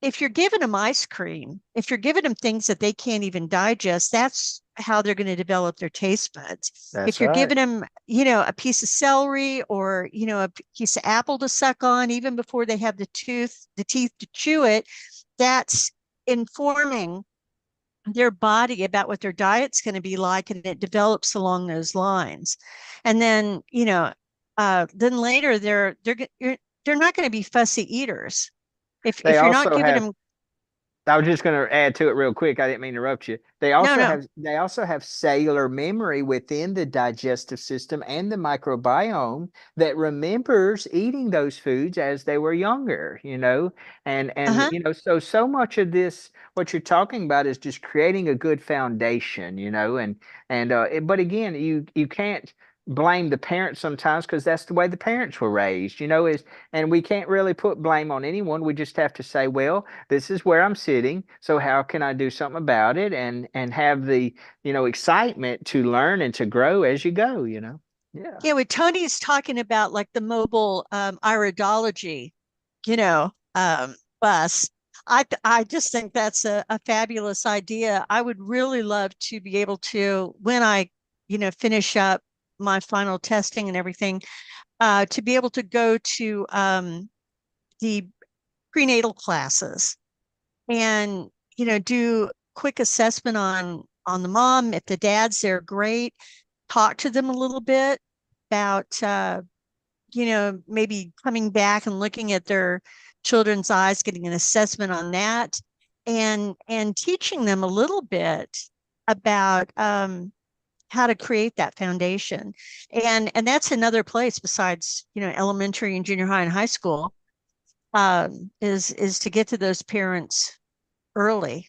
If you're giving them ice cream, if you're giving them things that they can't even digest, that's how they're going to develop their taste buds. If That's you're right. giving them, a piece of celery, or, a piece of apple to suck on, even before they have the teeth to chew it, that's informing their body about what their diet's going to be like, and it develops along those lines. And then, then later they're not going to be fussy eaters They if you're not also giving have them. I was just going to add to it real quick. I didn't mean to interrupt you. They No, also no. have cellular memory within the digestive system and the microbiome that remembers eating those foods as they were younger. And Uh-huh. so much of this what you're talking about is just creating a good foundation. But again, you can't blame the parents sometimes because that's the way the parents were raised. Is and we can't really put blame on anyone. We just have to say, well, this is where I'm sitting. So how can I do something about it and have the, excitement to learn and to grow as you go. Yeah. Yeah, when Tony's talking about like the mobile iridology, bus, I just think that's a fabulous idea. I would really love to be able to, when I, finish up my final testing and everything, to be able to go to the prenatal classes and, do quick assessment on the mom. If the dad's there, great. Talk to them a little bit about maybe coming back and looking at their children's eyes, getting an assessment on that, and teaching them a little bit about how to create that foundation. And that's another place besides, elementary and junior high and high school, is to get to those parents early.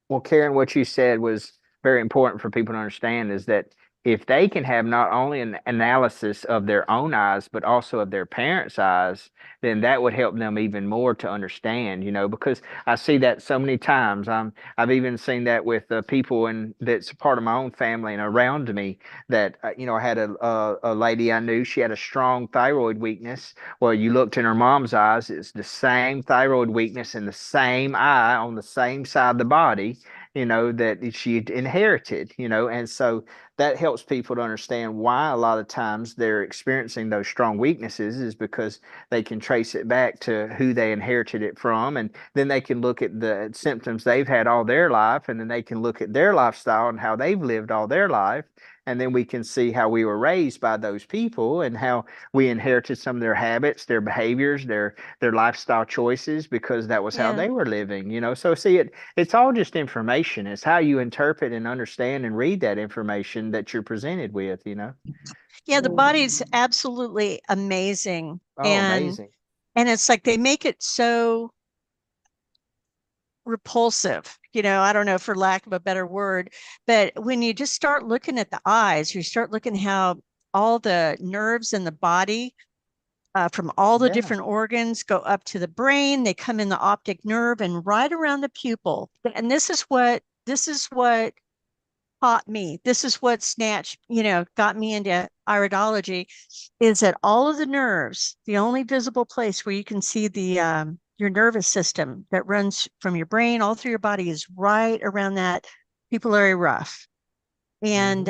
Well, Karen, what you said was very important for people to understand is that if they can have not only an analysis of their own eyes, but also of their parents' eyes, then that would help them even more to understand, because I see that so many times. I've even seen that with people that's part of my own family and around me that, I had a lady I knew, she had a strong thyroid weakness. Well, you looked in her mom's eyes, it's the same thyroid weakness in the same eye on the same side of the body, that she inherited. And so that helps people to understand why a lot of times they're experiencing those strong weaknesses is because they can trace it back to who they inherited it from. And then they can look at the symptoms they've had all their life, and then they can look at their lifestyle and how they've lived all their life. And then we can see how we were raised by those people and how we inherited some of their habits, their behaviors, their lifestyle choices because that was how Yeah. they were living. So see it's all just information. It's how you interpret and understand and read that information that you're presented with. Yeah, the body's absolutely amazing. Oh, And amazing. it's like they make it so repulsive, I don't know, for lack of a better word, but when you just start looking at the eyes, you start looking how all the nerves in the body, from all the Yeah. different organs, go up to the brain. They come in the optic nerve and right around the pupil. And this is what taught me, this is what snatched, got me into iridology, is that all of the nerves, the only visible place where you can see the your nervous system that runs from your brain all through your body is right around that pupillary ruff. And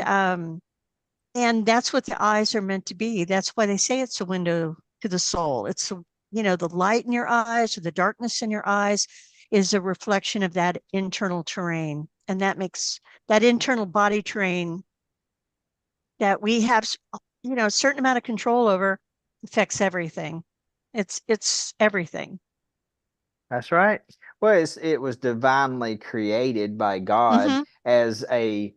and that's what the eyes are meant to be. That's why they say it's a window to the soul. It's the light in your eyes or the darkness in your eyes is a reflection of that internal terrain. And that makes that internal body terrain that we have, a certain amount of control over affects everything. It's everything. That's right. Well, it was divinely created by God Mm-hmm. as a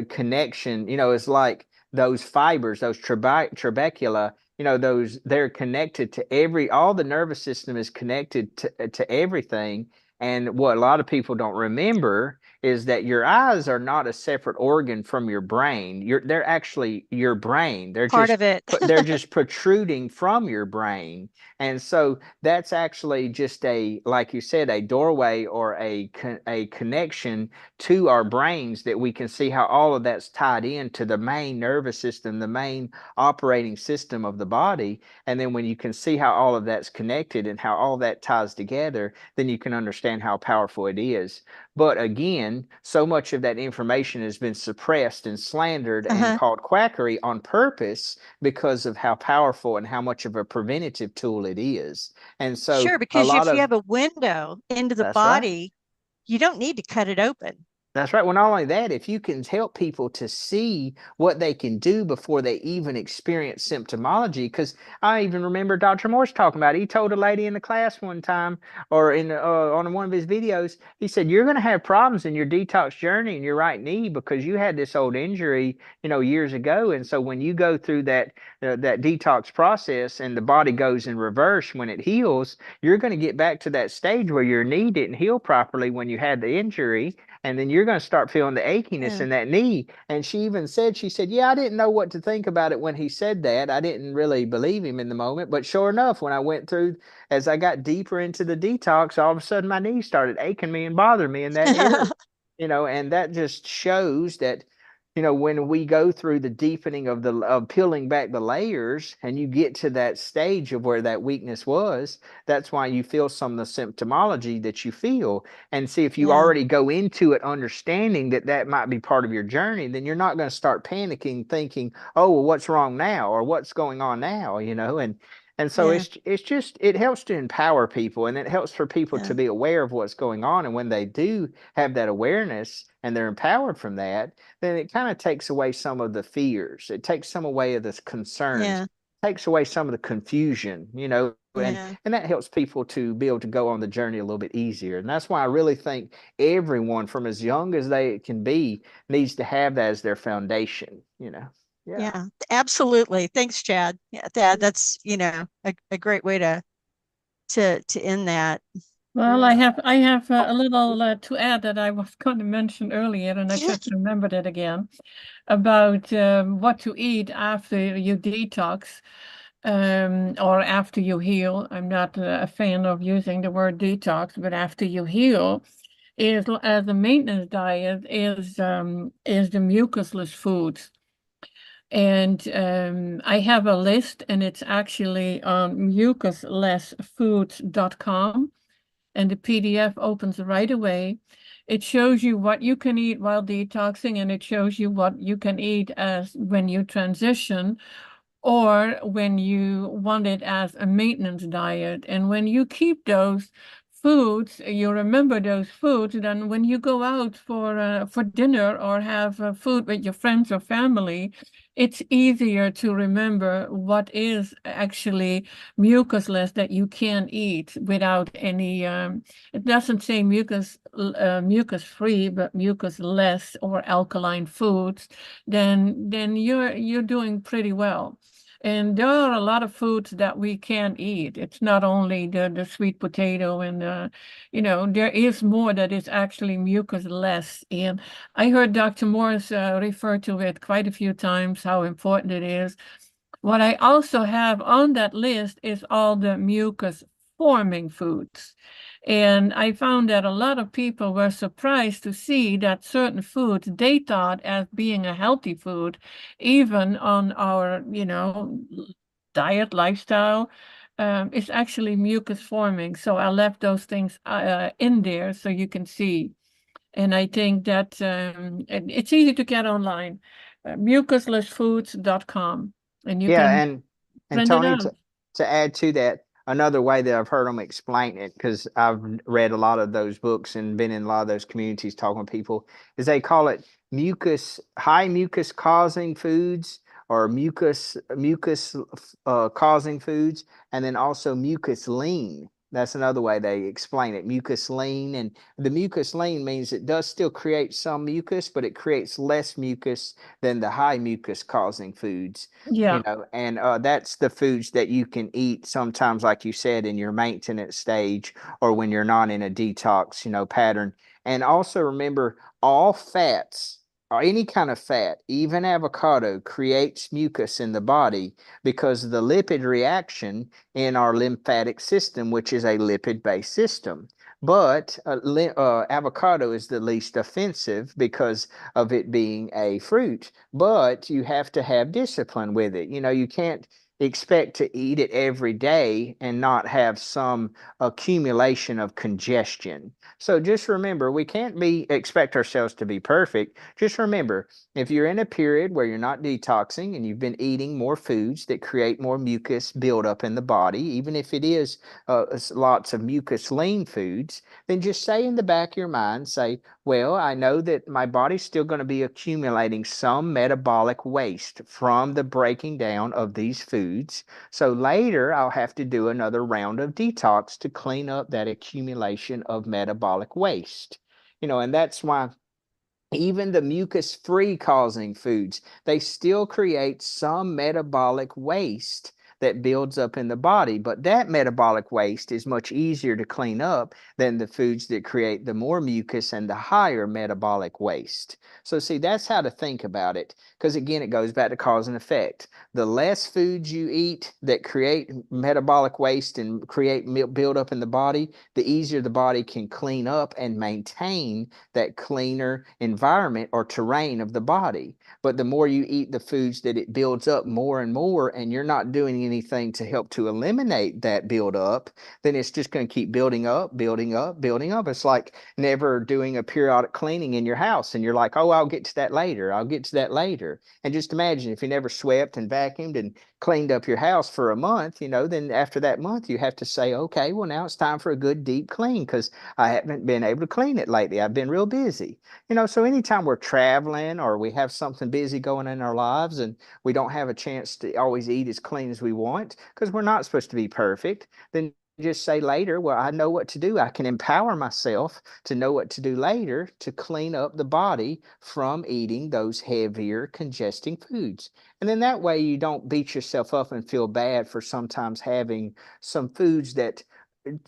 connection. It's like those fibers, those trabecula. They're connected to all the nervous system is connected to everything. And what a lot of people don't remember is that your eyes are not a separate organ from your brain. They're actually your brain. Part of it. They're just protruding from your brain. And so that's actually just like you said, a doorway or a connection to our brains that we can see how all of that's tied into the main nervous system, the main operating system of the body. And then when you can see how all of that's connected and how all that ties together, then you can understand how powerful it is. But again, so much of that information has been suppressed and slandered and called quackery on purpose because of how powerful and how much of a preventative tool it is. And so Sure, a because lot if you of have a window into the that's right. body, you don't need to cut it open. That's right. Well, not only that, if you can help people to see what they can do before they even experience symptomology, because I even remember Dr. Morse talking about it. He told a lady in the class one time, or on one of his videos, he said, "You're going to have problems in your detox journey in your right knee because you had this old injury, years ago, and so when you go through that detox process and the body goes in reverse when it heals, you're going to get back to that stage where your knee didn't heal properly when you had the injury." And then you're going to start feeling the achiness in that knee. And she even said, yeah, I didn't know what to think about it when he said that. I didn't really believe him in the moment. But sure enough, when I went through, as I got deeper into the detox, all of a sudden my knee started aching me and bothering me in that area. And that just shows that, when we go through the deepening of peeling back the layers and you get to that stage of where that weakness was, that's why you feel some of the symptomology that you feel. And see, if you already go into it understanding that might be part of your journey, then you're not going to start panicking, thinking, "Oh, well, what's wrong now?" or "What's going on now?" And so it helps to empower people, and it helps for people to be aware of what's going on. And when they do have that awareness and they're empowered from that, then it kind of takes away some of the fears. It takes some away of the concerns, takes away some of the confusion, and that helps people to be able to go on the journey a little bit easier. And that's why I really think everyone from as young as they can be needs to have that as their foundation. Yeah, absolutely. Thanks, Chad. Yeah, that's a great way to end that. Well, I have a little to add that I was going to mention earlier, and I just remembered it again about what to eat after you detox or after you heal. I'm not a fan of using the word detox, but after you heal, is as a maintenance diet is the mucusless foods. And I have a list, and it's actually on mucuslessfoods.com, and the PDF opens right away. It shows you what you can eat while detoxing, and it shows you what you can eat as when you transition or when you want it as a maintenance diet. And when you keep those foods, you remember those foods, then when you go out for dinner or have food with your friends or family, it's easier to remember what is actually mucusless that you can eat without any, it doesn't say mucus free, but mucusless or alkaline foods, then you're doing pretty well. And there are a lot of foods that we can eat. It's not only the sweet potato and there is more that is actually mucusless. And I heard Dr. Morse refer to it quite a few times, how important it is. What I also have on that list is all the mucus forming foods. And I found that a lot of people were surprised to see that certain foods they thought as being a healthy food, even on our, diet lifestyle, is actually mucus forming. So I left those things in there so you can see. And I think that it's easy to get online, mucuslessfoods.com, and you Yeah, can and print it Toni, out. to add to that, another way that I've heard them explain it, because I've read a lot of those books and been in a lot of those communities talking with people, is they call it high mucus causing foods, or mucus causing foods, and then also mucus lean. That's another way they explain it, mucus lean. And the mucus lean means it does still create some mucus, but it creates less mucus than the high mucus causing foods. Yeah. And that's the foods that you can eat sometimes, like you said, in your maintenance stage, or when you're not in a detox, pattern. And also remember, all fats, or any kind of fat, even avocado, creates mucus in the body because of the lipid reaction in our lymphatic system, which is a lipid-based system. But avocado is the least offensive because of it being a fruit, but you have to have discipline with it. You can't expect to eat it every day and not have some accumulation of congestion. So just remember, we can't expect ourselves to be perfect. Just remember, if you're in a period where you're not detoxing and you've been eating more foods that create more mucus buildup in the body, even if it is lots of mucus lean foods, then just say in the back of your mind, say, well, I know that my body's still going to be accumulating some metabolic waste from the breaking down of these foods. So later I'll have to do another round of detox to clean up that accumulation of metabolic waste. And that's why even the mucus-free causing foods, they still create some metabolic waste that builds up in the body. But that metabolic waste is much easier to clean up than the foods that create the more mucus and the higher metabolic waste. So see, that's how to think about it. Because again, it goes back to cause and effect. The less foods you eat that create metabolic waste and create build up in the body, the easier the body can clean up and maintain that cleaner environment or terrain of the body. But the more you eat the foods that it builds up more and more, and you're not doing anything to help to eliminate that buildup, then it's just going to keep building up, building up, building up. It's like never doing a periodic cleaning in your house, and you're like, oh, I'll get to that later. I'll get to that later. And just imagine if you never swept and vacuumed and cleaned up your house for a month, then after that month, you have to say, okay, well, now it's time for a good deep clean because I haven't been able to clean it lately. I've been real busy. So anytime we're traveling or we have something busy going in our lives and we don't have a chance to always eat as clean as we want because we're not supposed to be perfect, then just say later, well, I know what to do. I can empower myself to know what to do later to clean up the body from eating those heavier congesting foods. And then that way you don't beat yourself up and feel bad for sometimes having some foods that,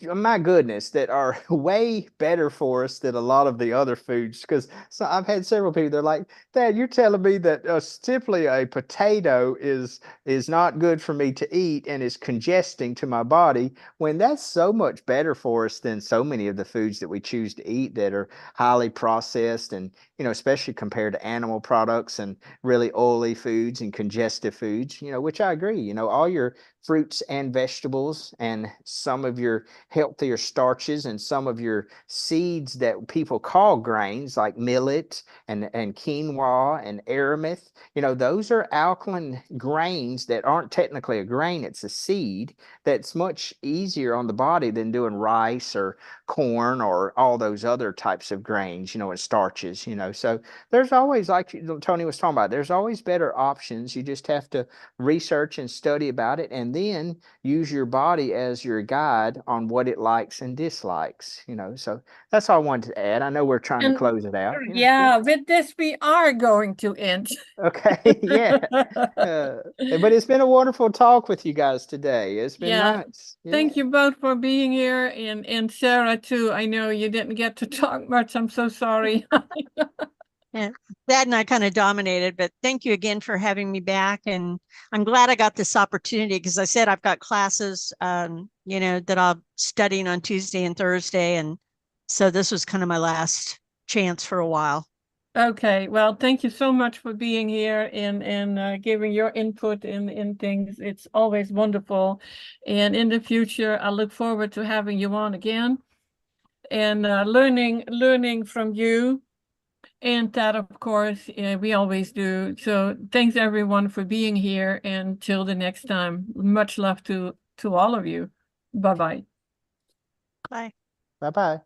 my goodness, that are way better for us than a lot of the other foods. Because I've had several people, they're like, Dad, you're telling me that simply a potato is not good for me to eat and is congesting to my body, when that's so much better for us than so many of the foods that we choose to eat that are highly processed and, especially compared to animal products and really oily foods and congestive foods, which I agree, all your fruits and vegetables and some of your healthier starches and some of your seeds that people call grains like millet and quinoa and aramis, those are alkaline grains that aren't technically a grain, it's a seed that's much easier on the body than doing rice or corn or all those other types of grains, and starches, so there's always, like Toni was talking about, there's always better options. You just have to research and study about it and then use your body as your guide on what it likes and dislikes, so that's all I wanted to add. I know we're trying to And close it out. yeah, with this we are going to end. Okay, yeah. But it's been a wonderful talk with you guys today. It's been Yeah. nice. Yeah. Thank you both for being here, and Sarah too. I know you didn't get to talk much. I'm so sorry. Yeah, that and I kind of dominated, but thank you again for having me back. And I'm glad I got this opportunity because I said I've got classes, that I'm studying on Tuesday and Thursday. And so this was kind of my last chance for a while. Okay, well, thank you so much for being here and giving your input in things. It's always wonderful. And in the future, I look forward to having you on again and learning from you. And that, of course, we always do. So thanks everyone for being here. And till the next time, much love to all of you. Bye-bye. Bye. Bye bye.